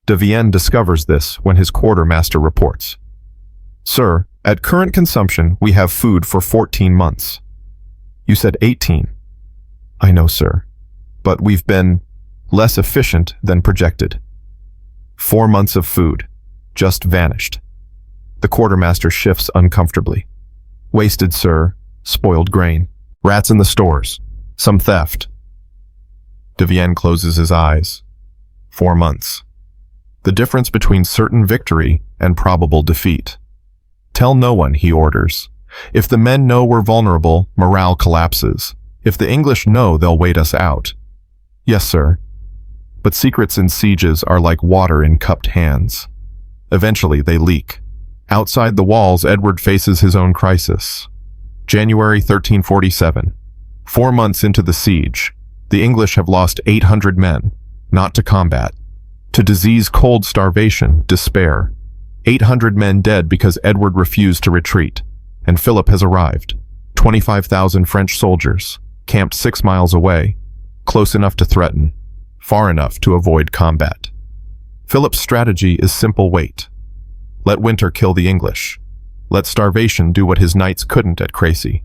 De Vienne discovers this when his quartermaster reports. Sir, at current consumption, we have food for 14 months. You said 18. I know, sir, but we've been less efficient than projected. 4 months of food, just vanished. The quartermaster shifts uncomfortably. Wasted, sir, spoiled grain, rats in the stores, some theft. De Vienne closes his eyes. 4 months. The difference between certain victory and probable defeat. Tell no one, he orders. If the men know we're vulnerable, morale collapses. If the English know, they'll wait us out. Yes, sir. But secrets in sieges are like water in cupped hands. Eventually, they leak. Outside the walls, Edward faces his own crisis. January 1347. 4 months into the siege, the English have lost 800 men, not to combat, to disease, cold, starvation, despair. 800 men dead because Edward refused to retreat, and Philip has arrived. 25,000 French soldiers, camped 6 miles away, close enough to threaten, far enough to avoid combat. Philip's strategy is simple: wait. Let winter kill the English. Let starvation do what his knights couldn't at Crécy.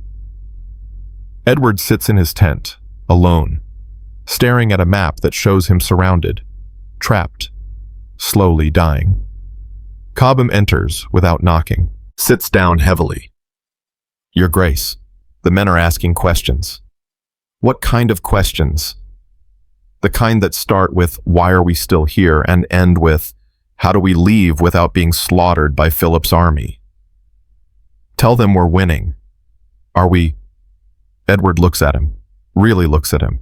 Edward sits in his tent, alone, staring at a map that shows him surrounded, trapped, slowly dying. Cobham enters without knocking, sits down heavily. Your Grace, the men are asking questions. What kind of questions? The kind that start with, why are we still here, and end with, how do we leave without being slaughtered by Philip's army? Tell them we're winning. Are we? Edward looks at him, really looks at him.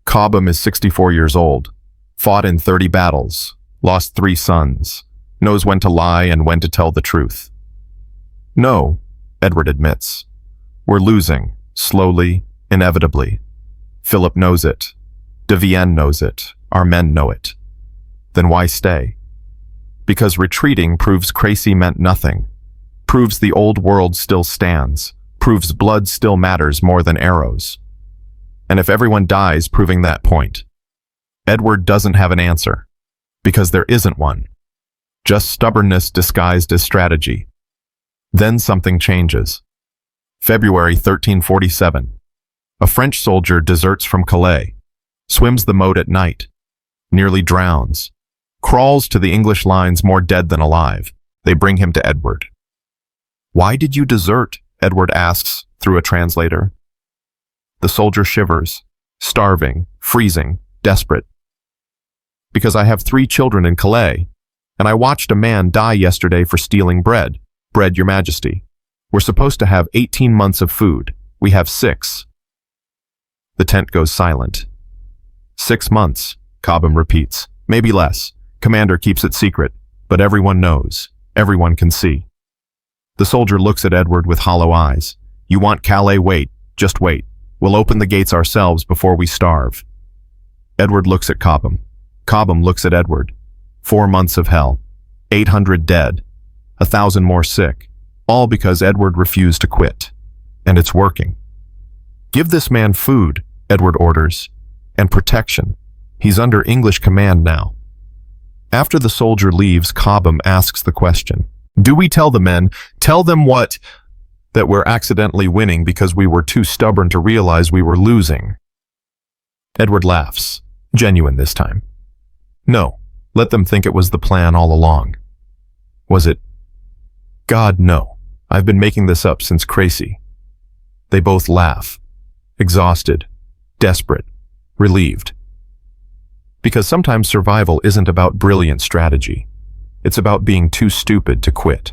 Cobham is 64 years old, fought in 30 battles, lost 3 sons, knows when to lie and when to tell the truth. No, Edward admits. We're losing, slowly, inevitably. Philip knows it. De Vienne knows it. Our men know it. Then why stay? Because retreating proves Crécy meant nothing, proves the old world still stands, proves blood still matters more than arrows. And if everyone dies proving that point, Edward doesn't have an answer, because there isn't one. Just stubbornness disguised as strategy. Then something changes. February 1347. A French soldier deserts from Calais, swims the moat at night, nearly drowns, crawls to the English lines more dead than alive. They bring him to Edward. Why did you desert? Edward asks through a translator. The soldier shivers, starving, freezing, desperate. Because I have 3 children in Calais, and I watched a man die yesterday for stealing bread. Bread, Your Majesty. We're supposed to have 18 months of food. We have 6. The tent goes silent. 6 months, Cobham repeats. Maybe less. Commander keeps it secret, but everyone knows. Everyone can see. The soldier looks at Edward with hollow eyes. You want Calais? Wait, just wait. We'll open the gates ourselves before we starve. Edward looks at Cobham. Cobham looks at Edward. 4 months of hell. 800 dead. 1,000 more sick. All because Edward refused to quit. And it's working. Give this man food, Edward orders, and protection. He's under English command now. After the soldier leaves, Cobham asks the question. Do we tell the men, tell them what? That we're accidentally winning because we were too stubborn to realize we were losing. Edward laughs, genuine this time. No, let them think it was the plan all along. Was it? God, no. I've been making this up since Crécy. They both laugh, exhausted, desperate, relieved. Because sometimes survival isn't about brilliant strategy. It's about being too stupid to quit.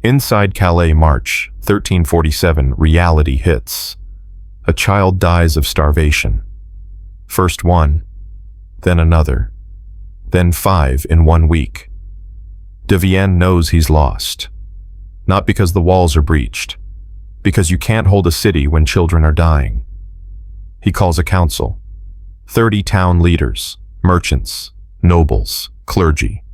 Inside Calais, March 1347, reality hits. A child dies of starvation. First one, then another, then 5 in 1 week. De Vienne knows he's lost. Not because the walls are breached, because you can't hold a city when children are dying. He calls a council. 30 town leaders, merchants, nobles, clergy.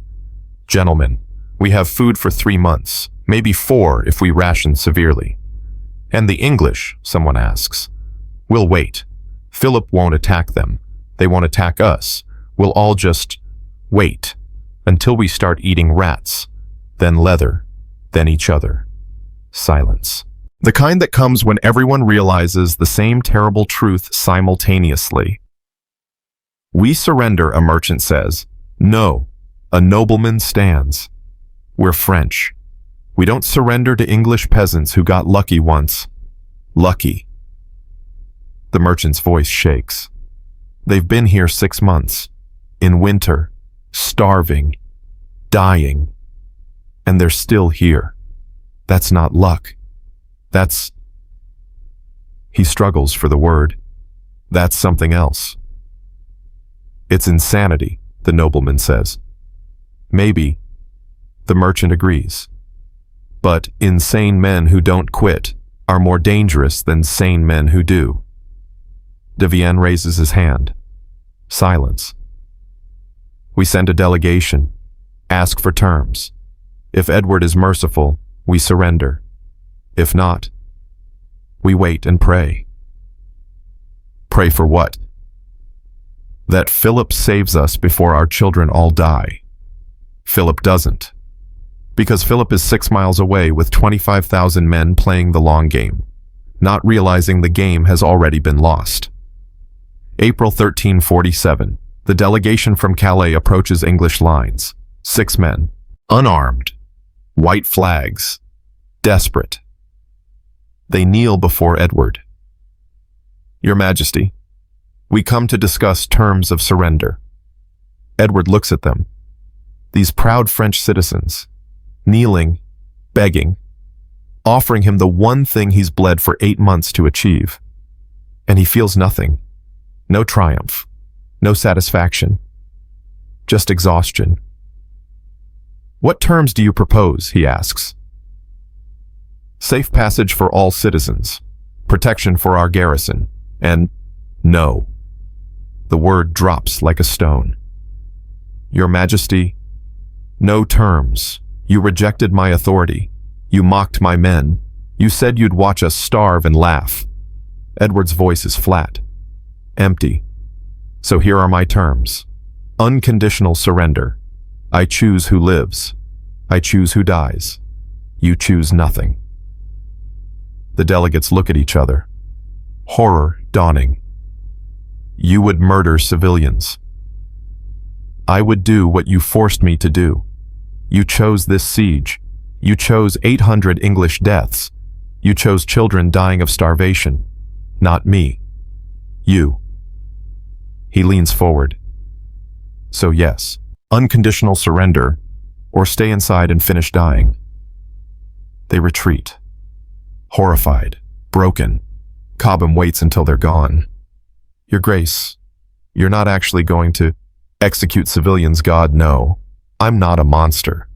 Gentlemen, we have food for 3 months, maybe 4 if we ration severely. And the English, someone asks. We'll wait. Philip won't attack them. They won't attack us. We'll all just wait until we start eating rats, then leather, then each other. Silence. The kind that comes when everyone realizes the same terrible truth simultaneously. We surrender, a merchant says. No, a nobleman stands. We're French. We don't surrender to English peasants who got lucky once. Lucky. The merchant's voice shakes. They've been here 6 months, in winter, starving, dying, and they're still here. That's not luck. That's... He struggles for the word. That's something else. It's insanity, the nobleman says. Maybe. The merchant agrees. But insane men who don't quit are more dangerous than sane men who do. De Vienne raises his hand. Silence. We send a delegation. Ask for terms. If Edward is merciful, we surrender. If not, we wait and pray. Pray for what? That Philip saves us before our children all die. Philip doesn't. Because Philip is 6 miles away with 25,000 men playing the long game, not realizing the game has already been lost. April 1347. The delegation from Calais approaches English lines. 6 men, unarmed, white flags, desperate. They kneel before Edward. Your Majesty, we come to discuss terms of surrender. Edward looks at them. These proud French citizens, kneeling, begging, offering him the one thing he's bled for 8 months to achieve. And he feels nothing. No triumph. No satisfaction. Just exhaustion. What terms do you propose, he asks. Safe passage for all citizens, protection for our garrison, and no. The word drops like a stone. Your Majesty, no terms. You rejected my authority. You mocked my men. You said you'd watch us starve and laugh. Edward's voice is flat, empty. So here are my terms. Unconditional surrender. I choose who lives. I choose who dies. You choose nothing. The delegates look at each other. Horror dawning. You would murder civilians. I would do what you forced me to do. You chose this siege. You chose 800 English deaths. You chose children dying of starvation. Not me. You. He leans forward. So yes, unconditional surrender, or stay inside and finish dying. They retreat. Horrified, broken, Cobham waits until they're gone. Your Grace, you're not actually going to execute civilians, God, no. I'm not a monster.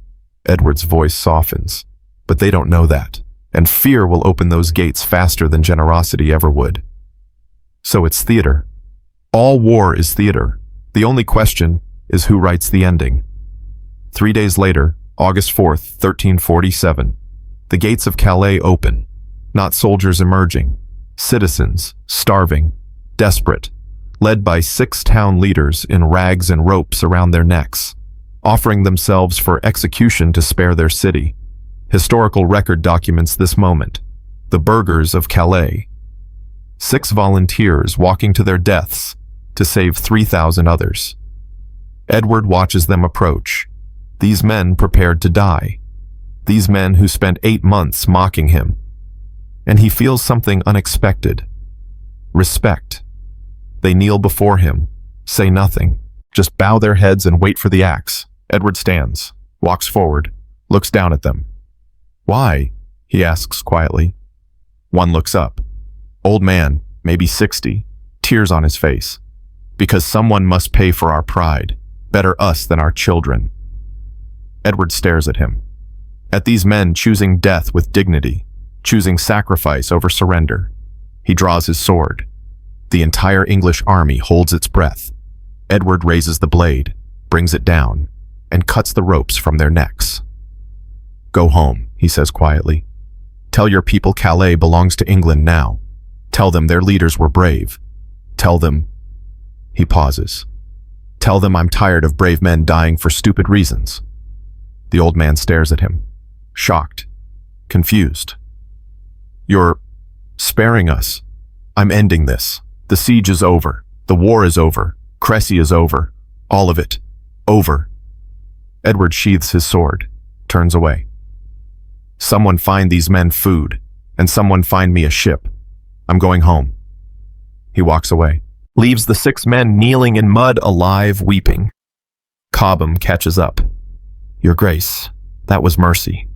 Edward's voice softens, but they don't know that, and fear will open those gates faster than generosity ever would. So it's theater. All war is theater. The only question is who writes the ending. 3 days later, August 4th, 1347, the gates of Calais open. Not soldiers emerging, citizens, starving, desperate, led by 6 town leaders in rags and ropes around their necks, offering themselves for execution to spare their city. Historical record documents this moment. The burghers of Calais. 6 volunteers walking to their deaths to save 3,000 others. Edward watches them approach. These men prepared to die. These men who spent 8 months mocking him. And he feels something unexpected. Respect. They kneel before him, say nothing, just bow their heads and wait for the axe. Edward stands, walks forward, looks down at them. Why? He asks quietly. One looks up. Old man, maybe 60, tears on his face. Because someone must pay for our pride. Better us than our children. Edward stares at him. At these men choosing death with dignity, choosing sacrifice over surrender. He draws his sword. The entire English army holds its breath. Edward raises the blade, brings it down, and cuts the ropes from their necks. Go home, he says quietly. Tell your people Calais belongs to England now. Tell them their leaders were brave. Tell them... He pauses. Tell them I'm tired of brave men dying for stupid reasons. The old man stares at him, shocked, confused. You're sparing us. I'm ending this. The siege is over. The war is over. Crécy is over. All of it. Over. Edward sheathes his sword, turns away. Someone find these men food, and someone find me a ship. I'm going home. He walks away, leaves the 6 men kneeling in mud, alive, weeping. Cobham catches up. Your Grace, that was mercy.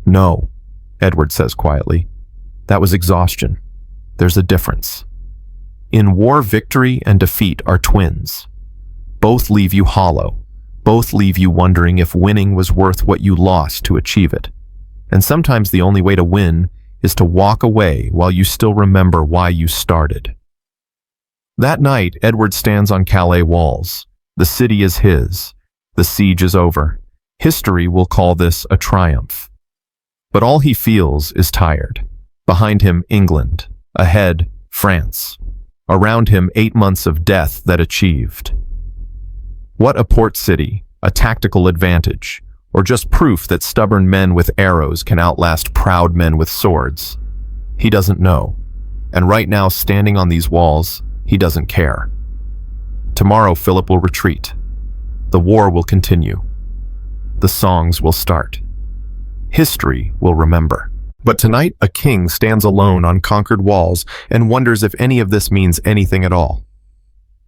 No, Edward says quietly. That was exhaustion. There's a difference. In war, victory and defeat are twins. Both leave you hollow. Both leave you wondering if winning was worth what you lost to achieve it. And sometimes the only way to win is to walk away while you still remember why you started. That night, Edward stands on Calais walls. The city is his. The siege is over. History will call this a triumph. But all he feels is tired. Behind him, England. Ahead, France. Around him, 8 months of death that achieved. What a port city, a tactical advantage. or just proof that stubborn men with arrows can outlast proud men with swords? He doesn't know. And right now, standing on these walls, he doesn't care. Tomorrow, Philip will retreat. The war will continue. The songs will start. History will remember. But tonight, a king stands alone on conquered walls and wonders if any of this means anything at all.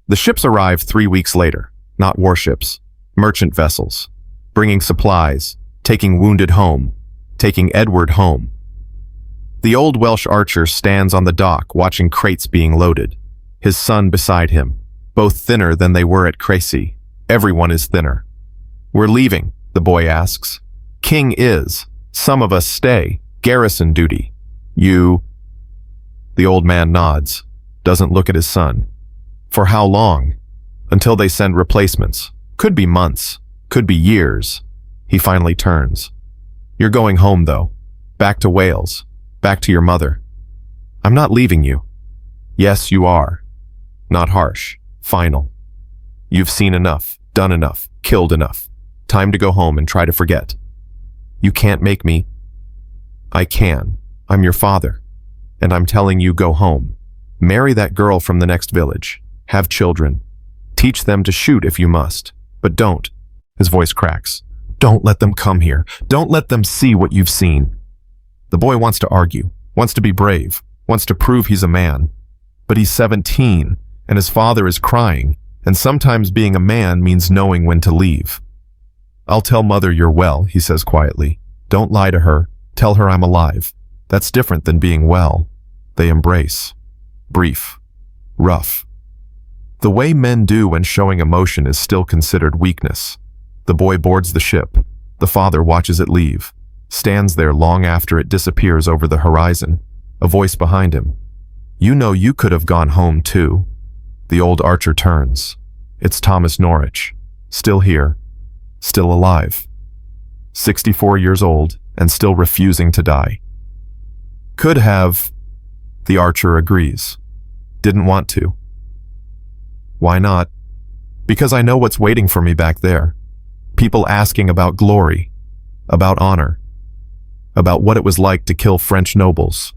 The ships arrive 3 weeks later, not warships, merchant vessels, bringing supplies, taking wounded home, taking Edward home. The old Welsh archer stands on the dock watching crates being loaded, his son beside him, both thinner than they were at Crécy. Everyone is thinner. "We're leaving," the boy asks. "King is. Some of us stay. Garrison duty. You?" The old man nods, doesn't look at his son. For how long? Until they send replacements. Could be months. Could be years. He finally turns. "You're going home, though. Back to Wales. Back to your mother." "I'm not leaving you." "Yes, you are." Not harsh. Final. "You've seen enough, done enough, killed enough. Time to go home and try to forget." "You can't make me." "I can. I'm your father. And I'm telling you, go home. Marry that girl from the next village. Have children. Teach them to shoot if you must. But don't." His voice cracks. "Don't let them come here. Don't let them see what you've seen." The boy wants to argue, wants to be brave, wants to prove he's a man. But he's 17, and his father is crying, and sometimes being a man means knowing when to leave. "I'll tell mother you're well," he says quietly. "Don't lie to her. Tell her I'm alive. That's different than being well." They embrace. Brief. Rough. The way men do when showing emotion is still considered weakness. The boy boards the ship. The father watches it leave. Stands there long after it disappears over the horizon. A voice behind him. "You know you could have gone home too." The old archer turns. It's Thomas Norwich. Still here. Still alive. 64 years old and still refusing to die. "Could have," the archer agrees. "Didn't want to." "Why not?" "Because I know what's waiting for me back there. People asking about glory, about honor, about what it was like to kill French nobles."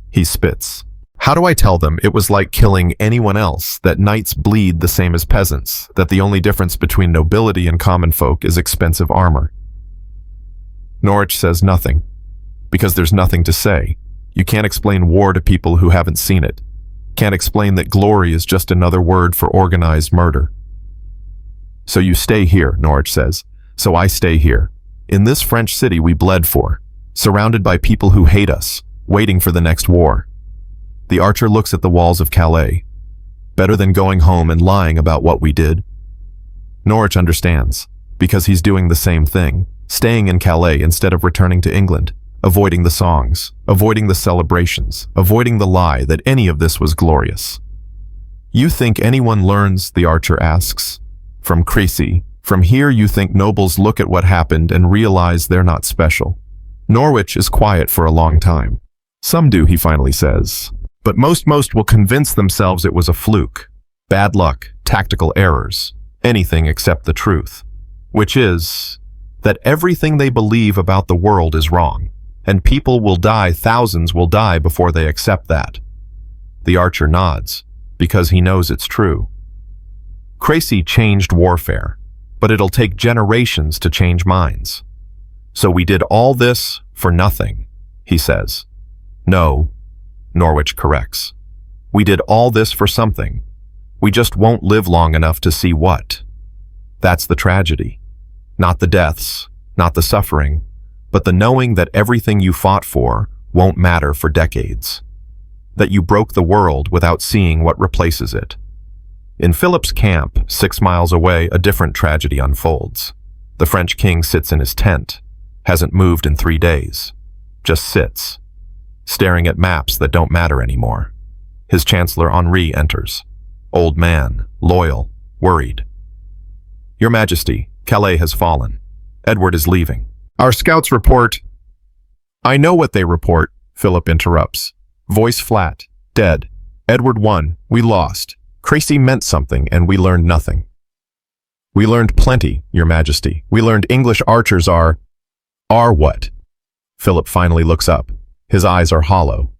He spits. "How do I tell them it was like killing anyone else, that knights bleed the same as peasants, that the only difference between nobility and common folk is expensive armor?" Norwich says nothing, because there's nothing to say. You can't explain war to people who haven't seen it. Can't explain that glory is just another word for organized murder. "So you stay here," Norwich says. "So I stay here. In this French city we bled for, surrounded by people who hate us, waiting for the next war." The archer looks at the walls of Calais. Better than going home and lying about what we did. Norwich understands, because he's doing the same thing, staying in Calais instead of returning to England, avoiding the songs, avoiding the celebrations, avoiding the lie that any of this was glorious. "You think anyone learns?" the archer asks. "From Crécy. From here you think nobles look at what happened and realize they're not special." Norwich is quiet for a long time. "Some do," he finally says. "But most will convince themselves it was a fluke. Bad luck, tactical errors, anything except the truth. Which is that everything they believe about the world is wrong, and people will die, thousands will die before they accept that." The archer nods, because he knows it's true. Crécy changed warfare, but it'll take generations to change minds. "So we did all this for nothing," he says. "No," Norwich corrects. "We did all this for something. We just won't live long enough to see what." That's the tragedy. Not the deaths, not the suffering, but the knowing that everything you fought for won't matter for decades. That you broke the world without seeing what replaces it. In Philip's camp, 6 miles away, a different tragedy unfolds. The French king sits in his tent, hasn't moved in 3 days, just sits, staring at maps that don't matter anymore. His Chancellor Henri enters. Old man, loyal, worried. "Your Majesty, Calais has fallen. Edward is leaving. Our scouts report—" "I know what they report," Philip interrupts. Voice flat, dead. "Edward won, we lost. Crécy meant something and we learned nothing." We learned plenty, Your Majesty. We learned English archers are what? Philip finally looks up. His eyes are hollow.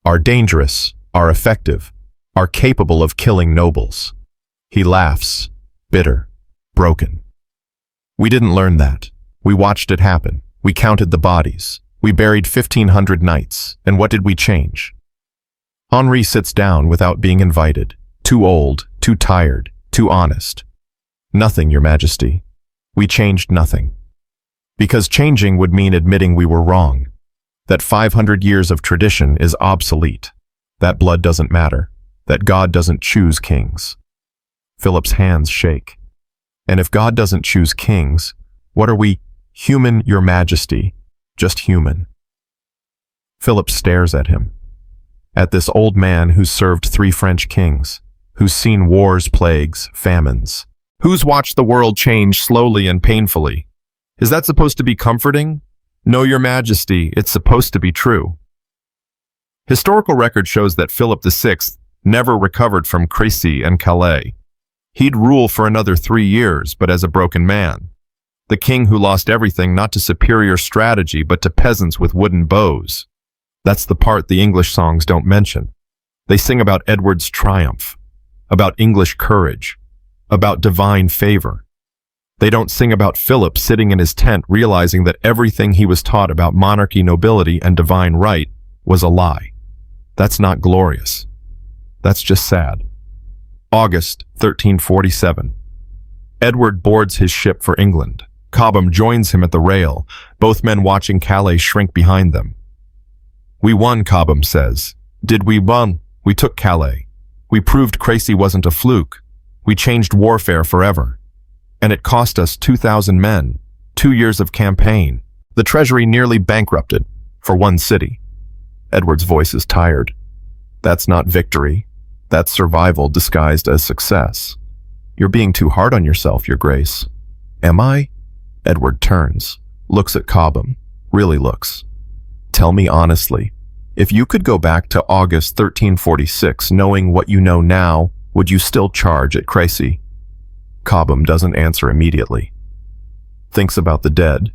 Are dangerous, are effective, are capable of killing nobles. He laughs, bitter, broken. We didn't learn that. We watched it happen. We counted the bodies. We buried 1,500 knights. And what did we change? Henri sits down without being invited. Too old, too tired, too honest. Nothing, Your Majesty. We changed nothing. Because changing would mean admitting we were wrong. That 500 years of tradition is obsolete. That blood doesn't matter. That God doesn't choose kings. Philip's hands shake. And if God doesn't choose kings, what are we? Human, Your Majesty. Just human. Philip stares at him. At this old man who's served 3 French kings, who's seen wars, plagues, famines, who's watched the world change slowly and painfully. Is that supposed to be comforting? No, Your Majesty, it's supposed to be true. Historical record shows that Philip VI never recovered from Crécy and Calais. He'd rule for another 3 years, but as a broken man. The king who lost everything not to superior strategy, but to peasants with wooden bows. That's the part the English songs don't mention. They sing about Edward's triumph, about English courage, about divine favor. They don't sing about Philip sitting in his tent realizing that everything he was taught about monarchy, nobility, and divine right was a lie. That's not glorious. That's just sad. August 1347. Edward boards his ship for England. Cobham joins him at the rail, both men watching Calais shrink behind them. We won, Cobham says. Did we won? We took Calais. We proved Crécy wasn't a fluke. We changed warfare forever. And it cost us 2,000 men, 2 years of campaign. The treasury nearly bankrupted for one city. Edward's voice is tired. That's not victory. That's survival disguised as success. You're being too hard on yourself, Your Grace. Am I? Edward turns, looks at Cobham, really looks. Tell me honestly, if you could go back to August 1346 knowing what you know now, would you still charge at Crécy? Cobham doesn't answer immediately. Thinks about the dead,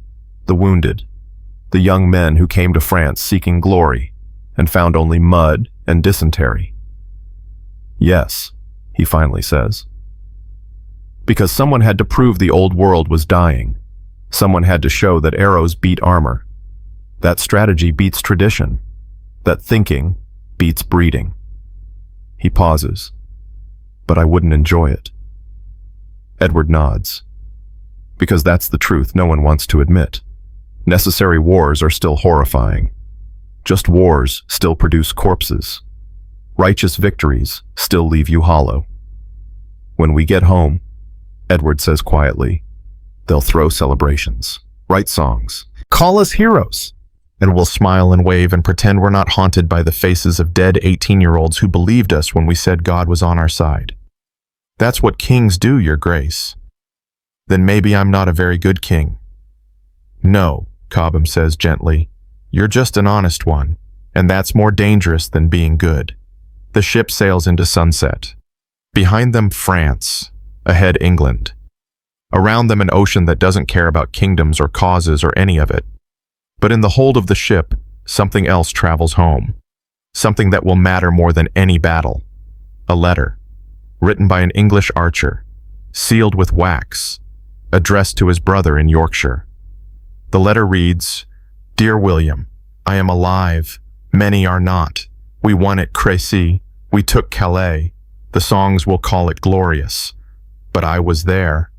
the wounded, the young men who came to France seeking glory and found only mud and dysentery. Yes, he finally says. Because someone had to prove the old world was dying. Someone had to show that arrows beat armor. That strategy beats tradition. That thinking beats breeding. He pauses. But I wouldn't enjoy it. Edward nods. Because that's the truth no one wants to admit. Necessary wars are still horrifying. Just wars still produce corpses. Righteous victories still leave you hollow. When we get home, Edward says quietly, they'll throw celebrations, write songs, call us heroes, and we'll smile and wave and pretend we're not haunted by the faces of dead 18-year-olds who believed us when we said God was on our side. That's what kings do, Your Grace. Then maybe I'm not a very good king. No, Cobham says gently, you're just an honest one, and that's more dangerous than being good. The ship sails into sunset. Behind them, France. Ahead, England. Around them, an ocean that doesn't care about kingdoms or causes or any of it. But in the hold of the ship, something else travels home. Something that will matter more than any battle. A letter, written by an English archer, sealed with wax, addressed to his brother in Yorkshire. The letter reads, Dear William, I am alive. Many are not. We won at Crécy. We took Calais. The songs will call it glorious. But I was there.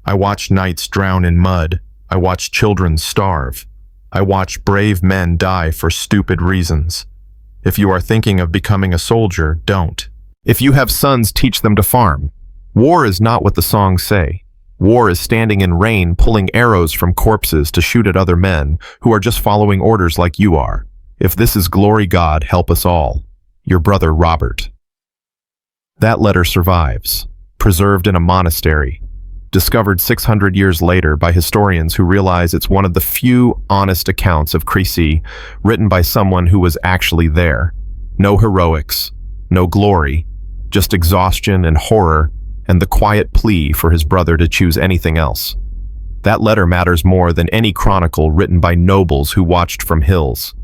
I watched knights drown in mud. I watched children starve. I watched brave men die for stupid reasons. If you are thinking of becoming a soldier, don't. If you have sons, teach them to farm. War is not what the songs say. War is standing in rain, pulling arrows from corpses to shoot at other men who are just following orders like you are. If this is glory, God, help us all. Your brother, Robert. That letter survives, preserved in a monastery, discovered 600 years later by historians who realize it's one of the few honest accounts of Crécy written by someone who was actually there. No heroics, no glory, just exhaustion and horror and the quiet plea for his brother to choose anything else. That letter matters more than any chronicle written by nobles who watched from hills,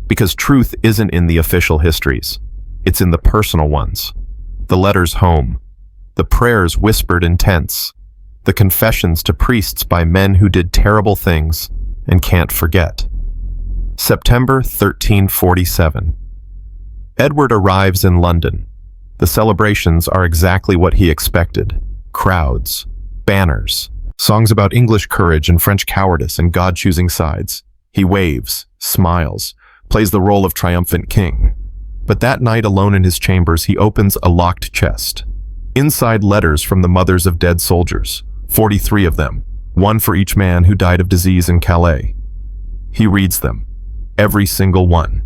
because truth isn't in the official histories. It's in the personal ones. The letters home, the prayers whispered in tents, the confessions to priests by men who did terrible things and can't forget. September 1347. Edward arrives in London. The celebrations are exactly what he expected. Crowds, banners, songs about English courage and French cowardice and God choosing sides. He waves, smiles, plays the role of triumphant king. But that night alone in his chambers, he opens a locked chest. Inside letters from the mothers of dead soldiers, 43 of them, one for each man who died of disease in Calais. He reads them, every single one.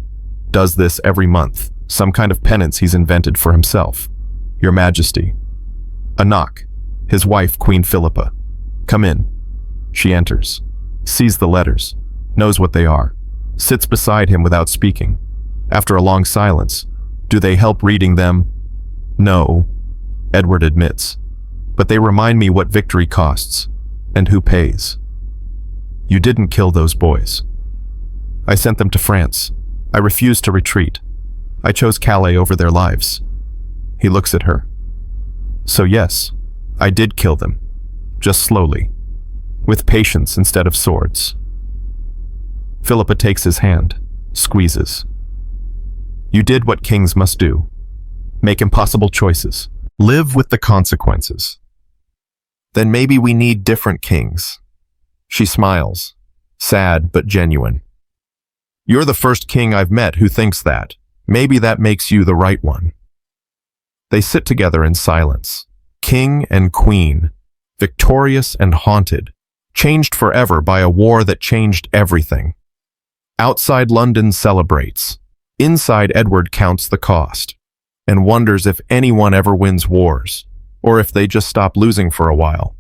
Does this every month, some kind of penance he's invented for himself. Your Majesty. A knock. His wife, Queen Philippa. Come in. She enters, sees the letters, knows what they are, sits beside him without speaking. After a long silence, do they help reading them? No, Edward admits, but they remind me what victory costs and who pays. You didn't kill those boys. I sent them to France. I refused to retreat. I chose Calais over their lives. He looks at her. So yes, I did kill them, just slowly, with patience instead of swords. Philippa takes his hand, squeezes. You did what kings must do. Make impossible choices. Live with the consequences. Then maybe we need different kings. She smiles, sad but genuine. You're the first king I've met who thinks that. Maybe that makes you the right one. They sit together in silence, king and queen, victorious and haunted, changed forever by a war that changed everything. Outside London celebrates. Inside, Edward counts the cost and wonders if anyone ever wins wars, or if they just stop losing for a while.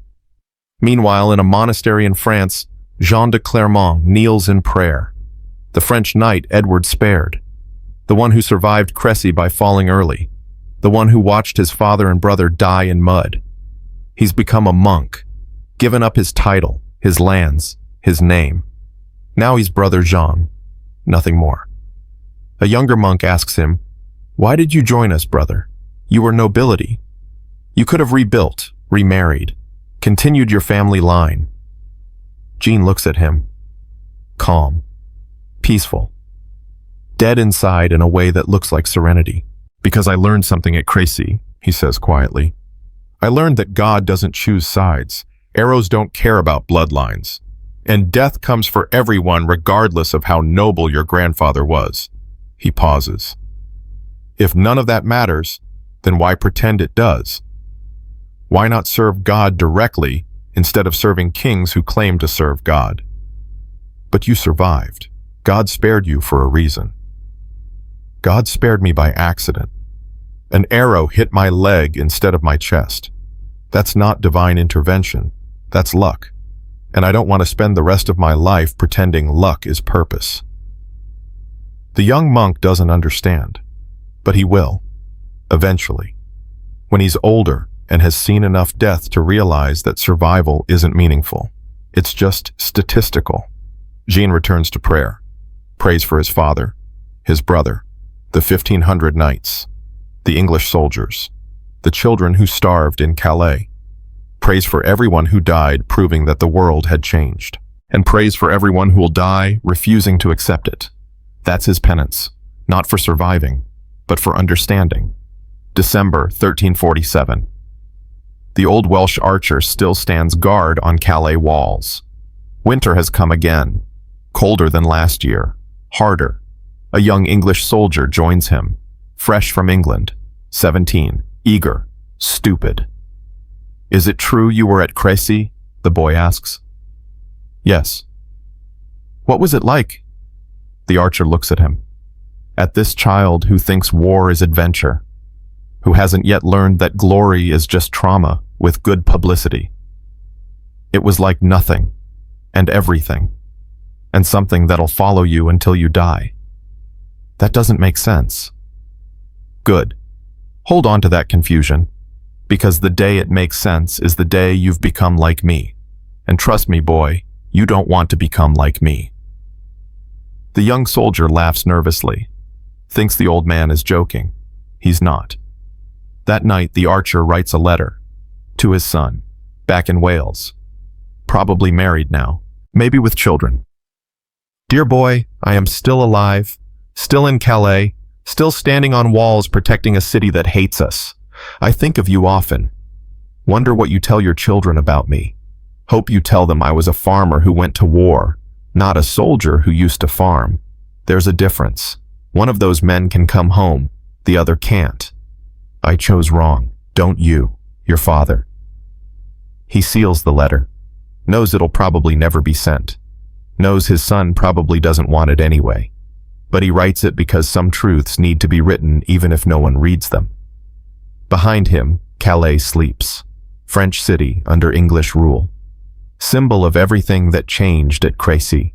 Meanwhile, in a monastery in France, Jean de Clermont kneels in prayer. The French knight Edward spared, the one who survived Crécy by falling early, the one who watched his father and brother die in mud. He's become a monk, given up his title, his lands, his name. Now he's Brother Jean, nothing more. A younger monk asks him, "Why did you join us, brother? You were nobility. You could have rebuilt, remarried, continued your family line." Jean looks at him, calm, peaceful, dead inside in a way that looks like serenity. "Because I learned something at Crécy," he says quietly. "I learned that God doesn't choose sides. Arrows don't care about bloodlines. And death comes for everyone regardless of how noble your grandfather was." He pauses. "If none of that matters, then why pretend it does? Why not serve God directly instead of serving kings who claim to serve God? But you survived. God spared you for a reason." "God spared me by accident. An arrow hit my leg instead of my chest. That's not divine intervention. That's luck. And I don't want to spend the rest of my life pretending luck is purpose." The young monk doesn't understand, but he will, eventually, when he's older and has seen enough death to realize that survival isn't meaningful. It's just statistical. Jean returns to prayer, prays for his father, his brother, the 1,500 knights, the English soldiers, the children who starved in Calais, prays for everyone who died proving that the world had changed, and prays for everyone who will die refusing to accept it. That's his penance, not for surviving, but for understanding. December 1347. The old Welsh archer still stands guard on Calais walls. Winter has come again, colder than last year, harder. A young English soldier joins him, fresh from England, 17, eager, stupid. "Is it true you were at Crécy?" the boy asks. "Yes." "What was it like?" The archer looks at him. At this child who thinks war is adventure, who hasn't yet learned that glory is just trauma with good publicity. "It was like nothing, and everything, and something that'll follow you until you die." "That doesn't make sense." "Good. Hold on to that confusion, because the day it makes sense is the day you've become like me. And trust me, boy, you don't want to become like me. The young soldier laughs nervously, thinks the old man is joking. He's not. That night, the archer writes a letter to his son, back in Wales. Probably married now, maybe with children. Dear boy, I am still alive, still in Calais, still standing on walls protecting a city that hates us. I think of you often. Wonder what you tell your children about me. Hope you tell them I was a farmer who went to war, not a soldier who used to farm. There's a difference. One of those men can come home, the other can't. I chose wrong, don't you, your father. He seals the letter. Knows it'll probably never be sent. Knows his son probably doesn't want it anyway. But he writes it because some truths need to be written even if no one reads them. Behind him, Calais sleeps. French city under English rule. Symbol of everything that changed at Crécy.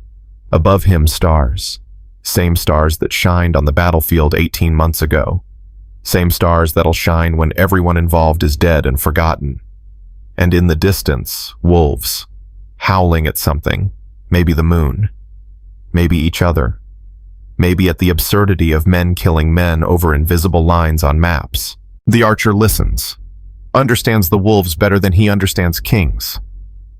Above him, stars. Same stars that shined on the battlefield 18 months ago. Same stars that'll shine when everyone involved is dead and forgotten. And in the distance, wolves, howling at something. Maybe the moon. Maybe each other. Maybe at the absurdity of men killing men over invisible lines on maps. The archer listens. Understands the wolves better than he understands kings.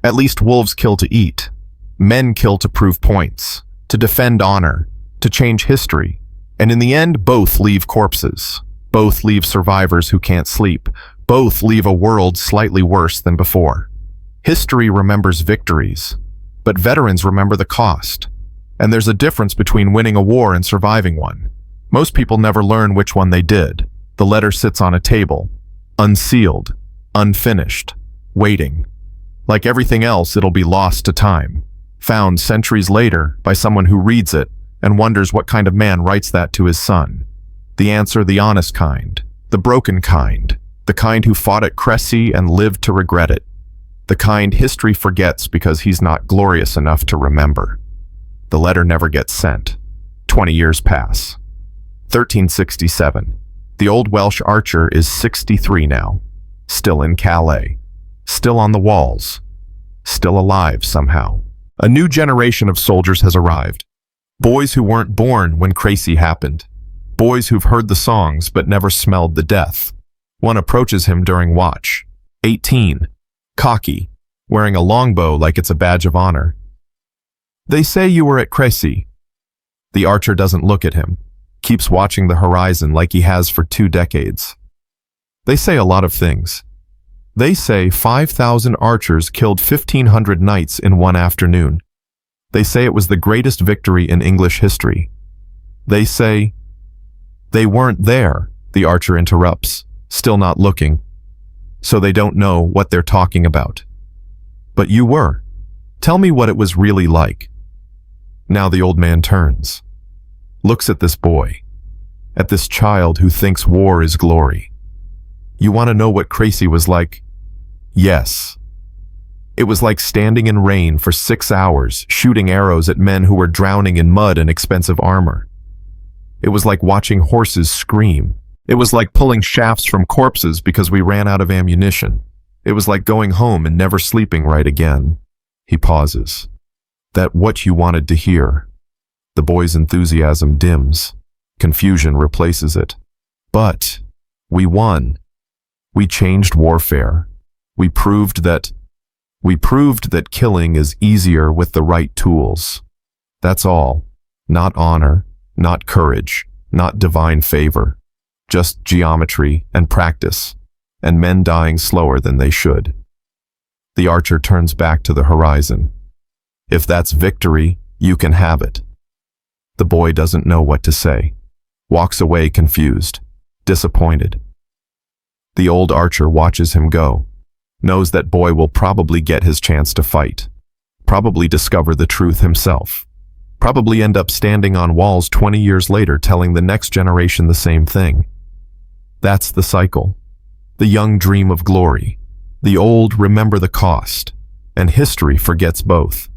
At least wolves kill to eat. Men kill to prove points, to defend honor, to change history. And in the end, both leave corpses. Both leave survivors who can't sleep. Both leave a world slightly worse than before. History remembers victories, but veterans remember the cost. And there's a difference between winning a war and surviving one. Most people never learn which one they did. The letter sits on a table, unsealed, unfinished, waiting. Like everything else, it'll be lost to time, found centuries later by someone who reads it and wonders what kind of man writes that to his son. The answer, the honest kind, the broken kind, the kind who fought at Crécy and lived to regret it, the kind history forgets because he's not glorious enough to remember. The letter never gets sent. 20 years pass. 1367. The old Welsh archer is 63 now, still in Calais, still on the walls, still alive somehow. A new generation of soldiers has arrived. Boys who weren't born when Crécy happened. Boys who've heard the songs but never smelled the death. One approaches him during watch. 18. Cocky, wearing a longbow like it's a badge of honor. They say you were at Crécy. The archer doesn't look at him, keeps watching the horizon like he has for 2 decades. They say a lot of things. They say 5,000 archers killed 1,500 knights in one afternoon. They say it was the greatest victory in English history. They say... They weren't there, the archer interrupts, still not looking. So they don't know what they're talking about. But you were. Tell me what it was really like. Now the old man turns. Looks at this boy. At this child who thinks war is glory. You want to know what Crécy was like? Yes. It was like standing in rain for 6 hours, shooting arrows at men who were drowning in mud and expensive armor. It was like watching horses scream. It was like pulling shafts from corpses because we ran out of ammunition. It was like going home and never sleeping right again. He pauses. That what you wanted to hear. The boy's enthusiasm dims. Confusion replaces it. But we won. We changed warfare. We proved that killing is easier with the right tools. That's all. Not honor, not courage, not divine favor. Just geometry and practice, and men dying slower than they should. The archer turns back to the horizon. If that's victory, you can have it. The boy doesn't know what to say. Walks away confused, disappointed. The old archer watches him go. Knows that boy will probably get his chance to fight. Probably discover the truth himself. Probably end up standing on walls 20 years later telling the next generation the same thing. That's the cycle. The young dream of glory. The old remember the cost. And history forgets both.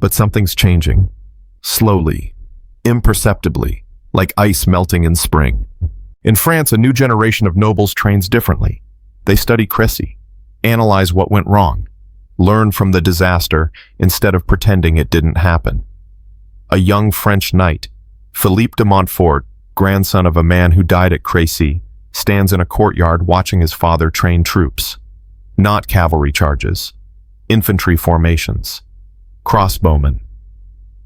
But something's changing. Slowly. Imperceptibly. Like ice melting in spring. In France, a new generation of nobles trains differently. They study Crécy, analyze what went wrong, learn from the disaster instead of pretending it didn't happen. A young French knight, Philippe de Montfort, grandson of a man who died at Crécy, stands in a courtyard watching his father train troops. Not cavalry charges, infantry formations, crossbowmen,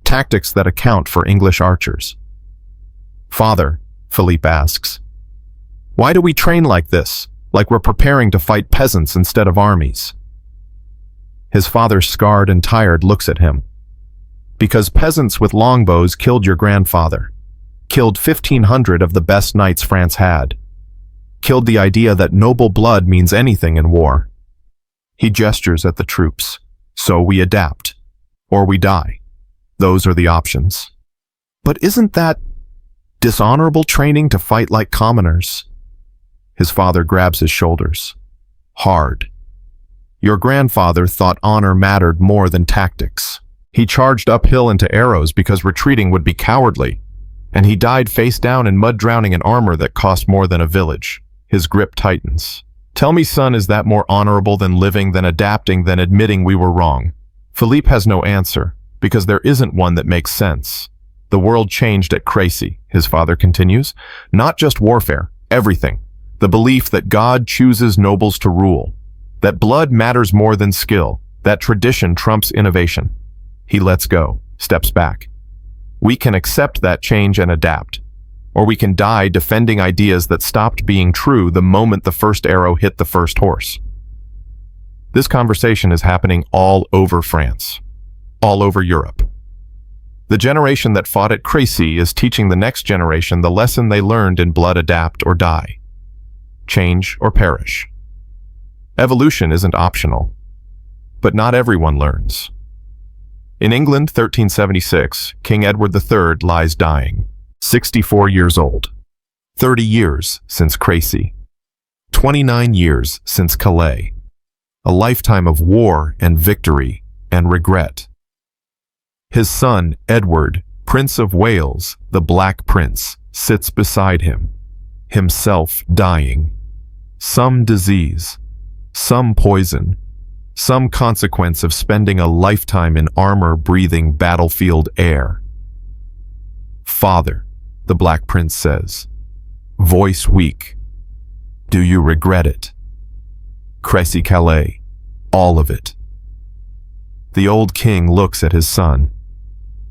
tactics that account for English archers. "Father," Philippe asks, "why do we train like this, like we're preparing to fight peasants instead of armies?" His father, scarred and tired, looks at him. "Because peasants with longbows killed your grandfather, killed 1,500 of the best knights France had, killed the idea that noble blood means anything in war." He gestures at the troops. "So we adapt, or we die. Those are the options." "But isn't that dishonorable training to fight like commoners?" His father grabs his shoulders. "Hard. Your grandfather thought honor mattered more than tactics. He charged uphill into arrows because retreating would be cowardly, and he died face down in mud, drowning in armor that cost more than a village." His grip tightens. "Tell me, son, is that more honorable than living, than adapting, than admitting we were wrong?" Philippe has no answer, because there isn't one that makes sense. "The world changed at Crécy," his father continues. "Not just warfare, everything. The belief that God chooses nobles to rule, that blood matters more than skill, that tradition trumps innovation." He lets go, steps back. "We can accept that change and adapt, or we can die defending ideas that stopped being true the moment the first arrow hit the first horse." This conversation is happening all over France, all over Europe. The generation that fought at Crécy is teaching the next generation the lesson they learned in blood: adapt or die, change or perish. Evolution isn't optional, but not everyone learns. In England, 1376, King Edward III lies dying, 64 years old. 30 years since Crécy. 29 years since Calais. A lifetime of war and victory and regret. His son, Edward, Prince of Wales, the Black Prince, sits beside him, himself dying. Some disease, some poison, some consequence of spending a lifetime in armor-breathing battlefield air. "Father," the Black Prince says, voice weak, "do you regret it?" Crécy, Calais, all of it. The old king looks at his son.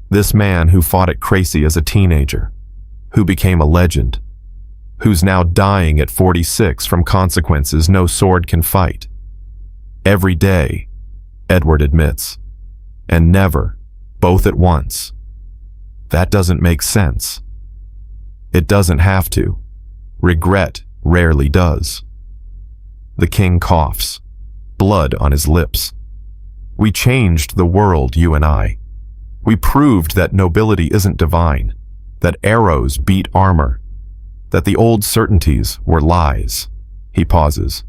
This man who fought at Crécy as a teenager, who became a legend, who's now dying at 46 from consequences no sword can fight. Every day, Edward admits, and never, both at once. That doesn't make sense. It doesn't have to. Regret rarely does. The king coughs, blood on his lips. "We changed the world, you and I. We proved that nobility isn't divine, that arrows beat armor, that the old certainties were lies." He pauses.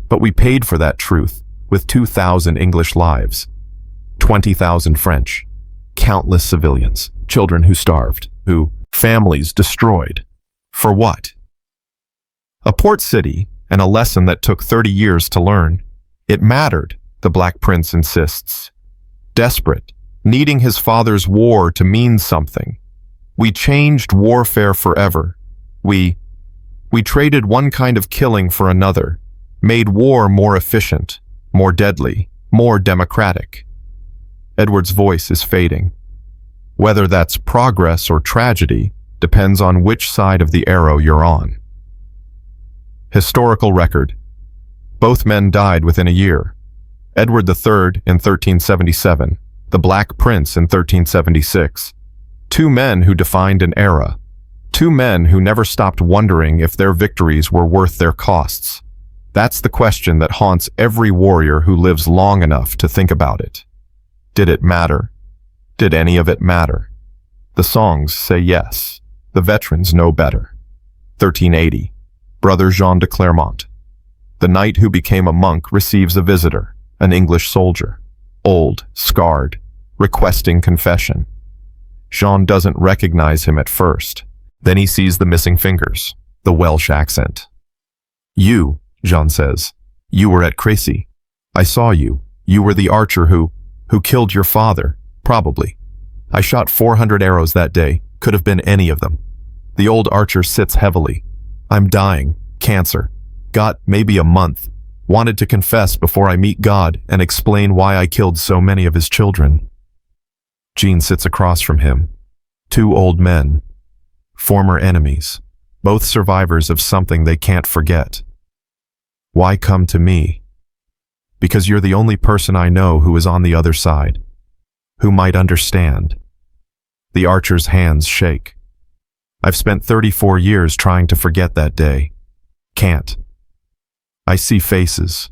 "But we paid for that truth with 2,000 English lives, 20,000 French, countless civilians, children who starved, families destroyed. For what?" A port city, and a lesson that took 30 years to learn. It mattered, the Black Prince insists. Desperate, needing his father's war to mean something. We changed warfare forever. We traded one kind of killing for another, made war more efficient, more deadly, more democratic. Edward's voice is fading. Whether that's progress or tragedy depends on which side of the arrow you're on. Historical record. Both men died within a year. Edward III in 1377, the Black Prince in 1376. Two men who defined an era. Two men who never stopped wondering if their victories were worth their costs. That's the question that haunts every warrior who lives long enough to think about it. Did it matter? Did any of it matter? The songs say yes. The veterans know better. 1380. Brother Jean de Clermont. The knight who became a monk receives a visitor, an English soldier, old, scarred, requesting confession. Jean doesn't recognize him at first. Then he sees the missing fingers, the Welsh accent. You Jean says. You were at Crécy. I saw you. You were the archer who killed your father, probably. I shot 400 arrows that day. Could have been any of them. The old archer sits heavily. I'm dying. Cancer. Got maybe a month. Wanted to confess before I meet God and explain why I killed so many of his children. Jean sits across from him. Two old men. Former enemies. Both survivors of something they can't forget. Why come to me? Because you're the only person I know who is on the other side, who might understand. The archer's hands shake. I've spent 34 years trying to forget that day. Can't. I see faces,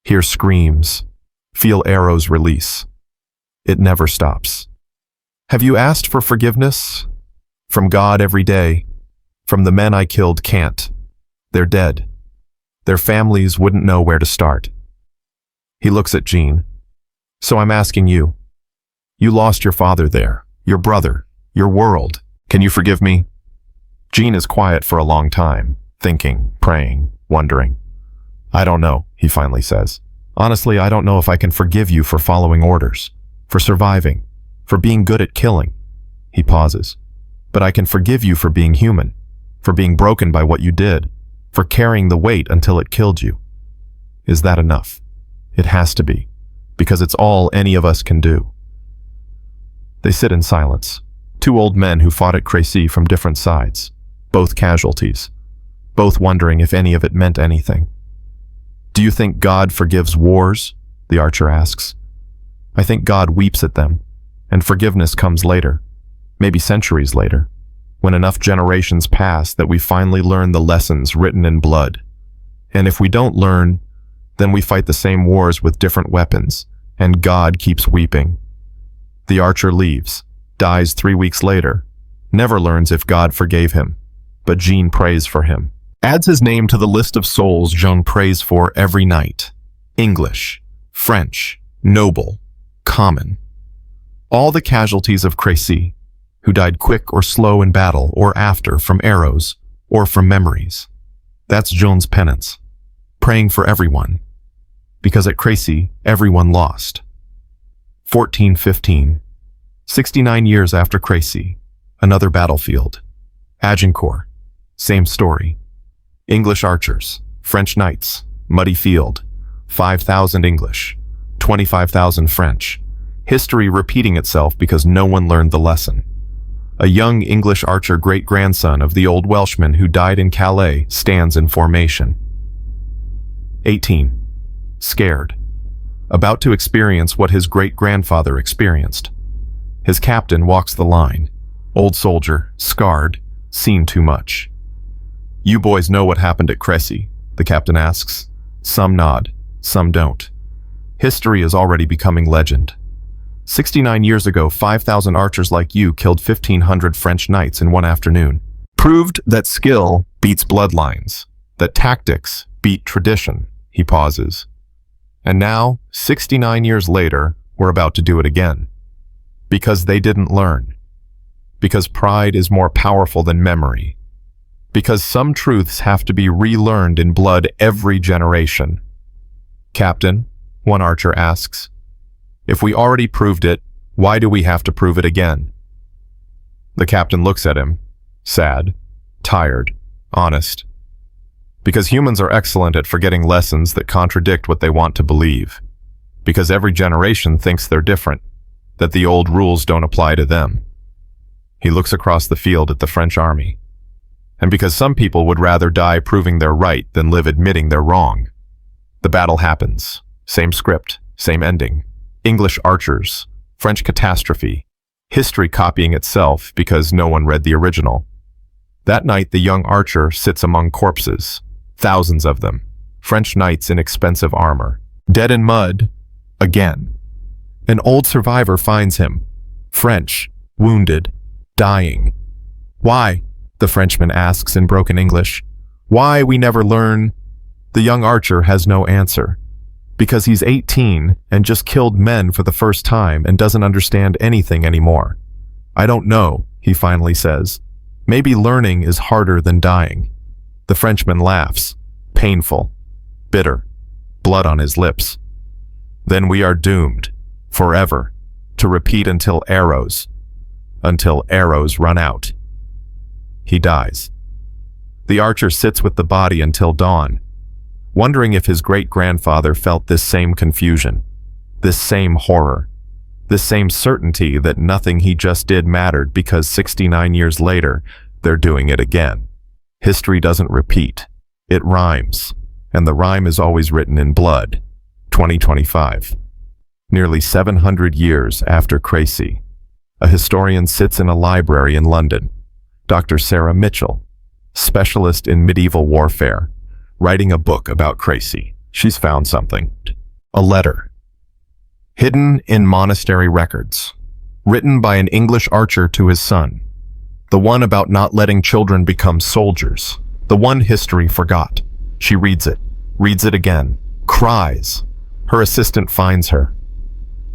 hear screams, feel arrows release. It never stops. Have you asked for forgiveness? From God every day. From the men I killed can't. They're dead. Their families wouldn't know where to start. He looks at Jean. So I'm asking you. You lost your father there, your brother, your world. Can you forgive me? Jean is quiet for a long time, thinking, praying, wondering. I don't know, he finally says. Honestly, I don't know if I can forgive you for following orders, for surviving, for being good at killing. He pauses. But I can forgive you for being human, for being broken by what you did, for carrying the weight until it killed you. Is that enough? It has to be, because it's all any of us can do. They sit in silence, two old men who fought at Crécy from different sides, both casualties, both wondering if any of it meant anything. Do you think God forgives wars? The archer asks. I think God weeps at them, and forgiveness comes later, maybe centuries later, when enough generations pass that we finally learn the lessons written in blood. And if we don't learn, then we fight the same wars with different weapons, and God keeps weeping. The archer leaves, dies 3 weeks later, never learns if God forgave him, but Jean prays for him. Adds his name to the list of souls Jean prays for every night. English, French, noble, common. All the casualties of Crécy, who died quick or slow in battle or after from arrows or from memories. That's Jean's penance, praying for everyone, because at Crécy, everyone lost. 1415, 69 years after Crécy, another battlefield. Agincourt, same story. English archers, French knights, muddy field, 5,000 English, 25,000 French. History repeating itself because no one learned the lesson. A young English archer great-grandson of the old Welshman who died in Calais stands in formation. 18. Scared. About to experience what his great-grandfather experienced. His captain walks the line. Old soldier, scarred, seen too much. You boys know what happened at Crécy, the captain asks. Some nod, some don't. History is already becoming legend. 69 years ago, 5,000 archers like you killed 1,500 French knights in one afternoon. Proved that skill beats bloodlines, that tactics beat tradition. He pauses. And now, 69 years later, we're about to do it again. Because they didn't learn. Because pride is more powerful than memory. Because some truths have to be relearned in blood every generation. Captain, one archer asks, if we already proved it, why do we have to prove it again? The captain looks at him, sad, tired, honest. Because humans are excellent at forgetting lessons that contradict what they want to believe. Because every generation thinks they're different, that the old rules don't apply to them. He looks across the field at the French army. And because some people would rather die proving they're right than live admitting they're wrong. The battle happens. Same script, same ending. English archers, French catastrophe, history copying itself because no one read the original. That night, the young archer sits among corpses, thousands of them, French knights in expensive armor, dead in mud, again. An old survivor finds him, French, wounded, dying. Why? The Frenchman asks in broken English. Why we never learn? The young archer has no answer. Because he's 18 and just killed men for the first time and doesn't understand anything anymore. I don't know, he finally says. Maybe learning is harder than dying. The Frenchman laughs. Painful. bitter, blood on his lips. Then we are doomed, forever, to repeat until arrows run out. He dies. The archer sits with the body until dawn, wondering if his great-grandfather felt this same confusion, this same horror, this same certainty that nothing he just did mattered because 69 years later, they're doing it again. History doesn't repeat. It rhymes, and the rhyme is always written in blood. 2025. Nearly 700 years after Crécy, a historian sits in a library in London, Dr. Sarah Mitchell, specialist in medieval warfare, writing a book about Crécy. She's found something. A letter. Hidden in monastery records. Written by an English archer to his son. The one about not letting children become soldiers. The one history forgot. She reads it again, cries. Her assistant finds her.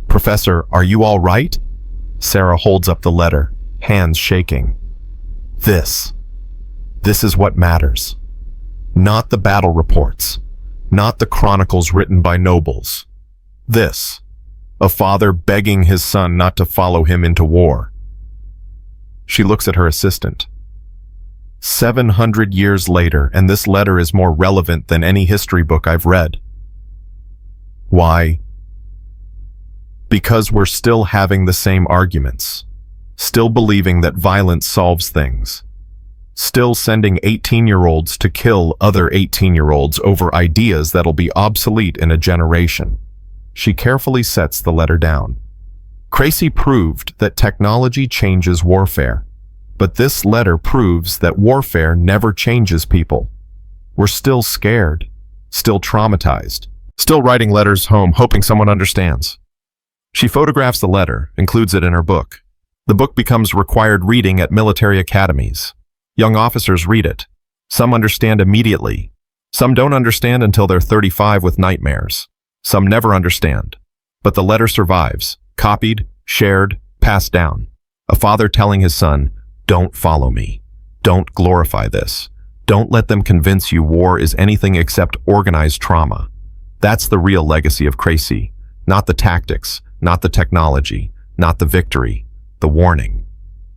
"Professor, are you all right?" Sarah holds up the letter, hands shaking. This is what matters. Not the battle reports, not the chronicles written by nobles. This, a father begging his son not to follow him into war. She looks at her assistant. 700 years later, and this letter is more relevant than any history book I've read. Why? Because we're still having the same arguments, still believing that violence solves things, still sending 18-year-olds to kill other 18-year-olds over ideas that'll be obsolete in a generation. She carefully sets the letter down. Crécy proved that technology changes warfare, but this letter proves that warfare never changes people. We're still scared, still traumatized, still writing letters home hoping someone understands. She photographs the letter, includes it in her book. The book becomes required reading at military academies. Young officers read it. Some understand immediately. Some don't understand until they're 35 with nightmares. Some never understand. But the letter survives, copied, shared, passed down. A father telling his son, "Don't follow me. Don't glorify this. Don't let them convince you war is anything except organized trauma." That's the real legacy of Crécy. Not the tactics, not the technology, not the victory, the warning.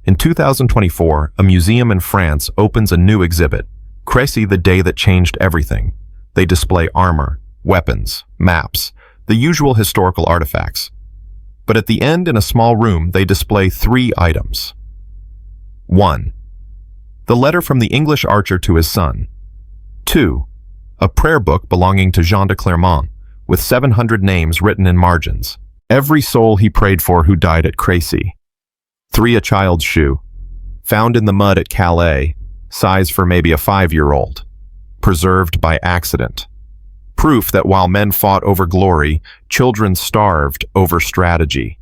In 2024, a museum in France opens a new exhibit, Crécy, the Day That Changed Everything. They display armor, weapons, maps, the usual historical artifacts. But at the end, in a small room, they display 3 items. 1. The letter from the English archer to his son. 2. A prayer book belonging to Jean de Clermont, with 700 names written in margins. Every soul he prayed for who died at Crécy. 3. A child's shoe, found in the mud at Calais, size for maybe a 5-year-old, preserved by accident. Proof that while men fought over glory, children starved over strategy.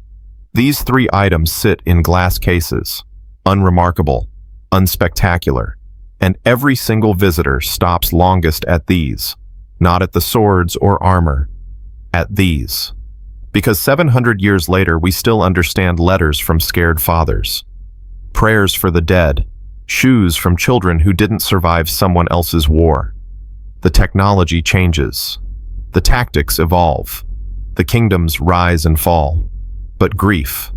These 3 items sit in glass cases, unremarkable, unspectacular, and every single visitor stops longest at these, not at the swords or armor, at these. Because 700 years later, we still understand letters from scared fathers, prayers for the dead, shoes from children who didn't survive someone else's war. The technology changes. The tactics evolve. The kingdoms rise and fall. But grief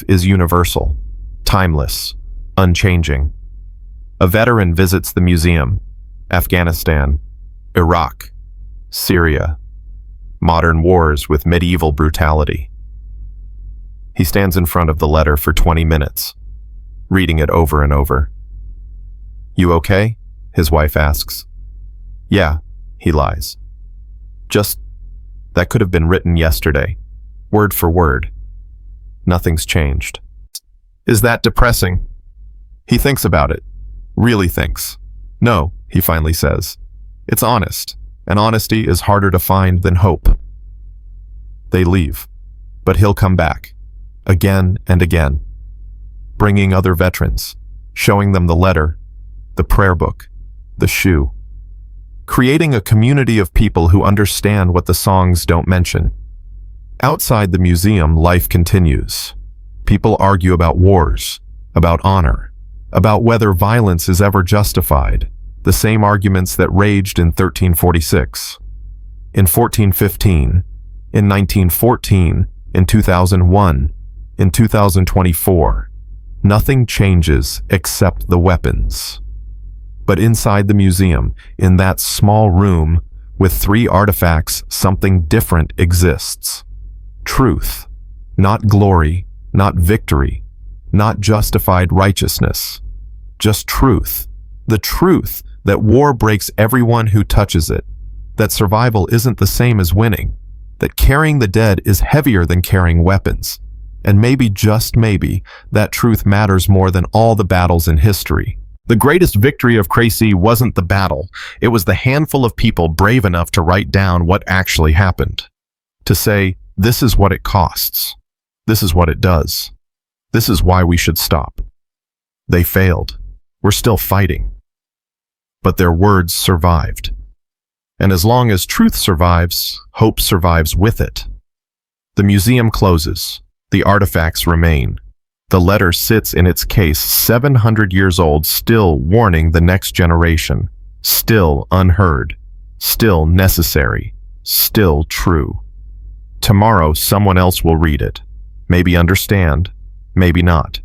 is universal, timeless, unchanging. A veteran visits the museum, Afghanistan, Iraq, Syria, modern wars with medieval brutality. He stands in front of the letter for 20 minutes, reading it over and over. "You okay?" his wife asks. "Yeah," he lies. That could have been written yesterday, word for word. Nothing's changed." Is that depressing? He thinks about it, really thinks. "No," he finally says. "It's honest, and honesty is harder to find than hope." They leave, but he'll come back, again and again, bringing other veterans, showing them the letter, the prayer book, the shoe, creating a community of people who understand what the songs don't mention. Outside the museum, life continues. People argue about wars, about honor, about whether violence is ever justified, the same arguments that raged in 1346. in 1415, in 1914, in 2001, in 2024. Nothing changes except the weapons. But inside the museum, in that small room, with 3 artifacts, something different exists. Truth. Not glory, not victory, not justified righteousness. Just truth. The truth that war breaks everyone who touches it, that survival isn't the same as winning, that carrying the dead is heavier than carrying weapons, and maybe, just maybe, that truth matters more than all the battles in history. The greatest victory of Crécy wasn't the battle, it was the handful of people brave enough to write down what actually happened. To say, this is what it costs. This is what it does. This is why we should stop. They failed. We're still fighting. But their words survived. And as long as truth survives, hope survives with it. The museum closes. The artifacts remain. The letter sits in its case 700 years old, still warning the next generation, still unheard, still necessary, still true. Tomorrow someone else will read it, maybe understand, maybe not,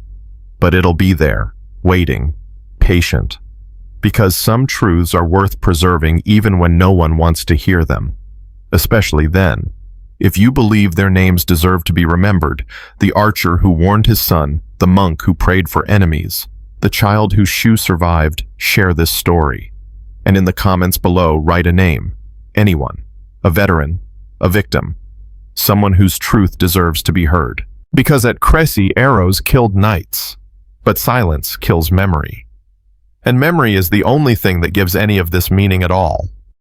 but it'll be there, waiting, patient, because some truths are worth preserving even when no one wants to hear them, especially then. If you believe their names deserve to be remembered, the archer who warned his son, the monk who prayed for enemies, the child whose shoe survived, share this story. And in the comments below, write a name. Anyone. A veteran. A victim. Someone whose truth deserves to be heard. Because at Crécy, arrows killed knights, but silence kills memory. And memory is the only thing that gives any of this meaning at all.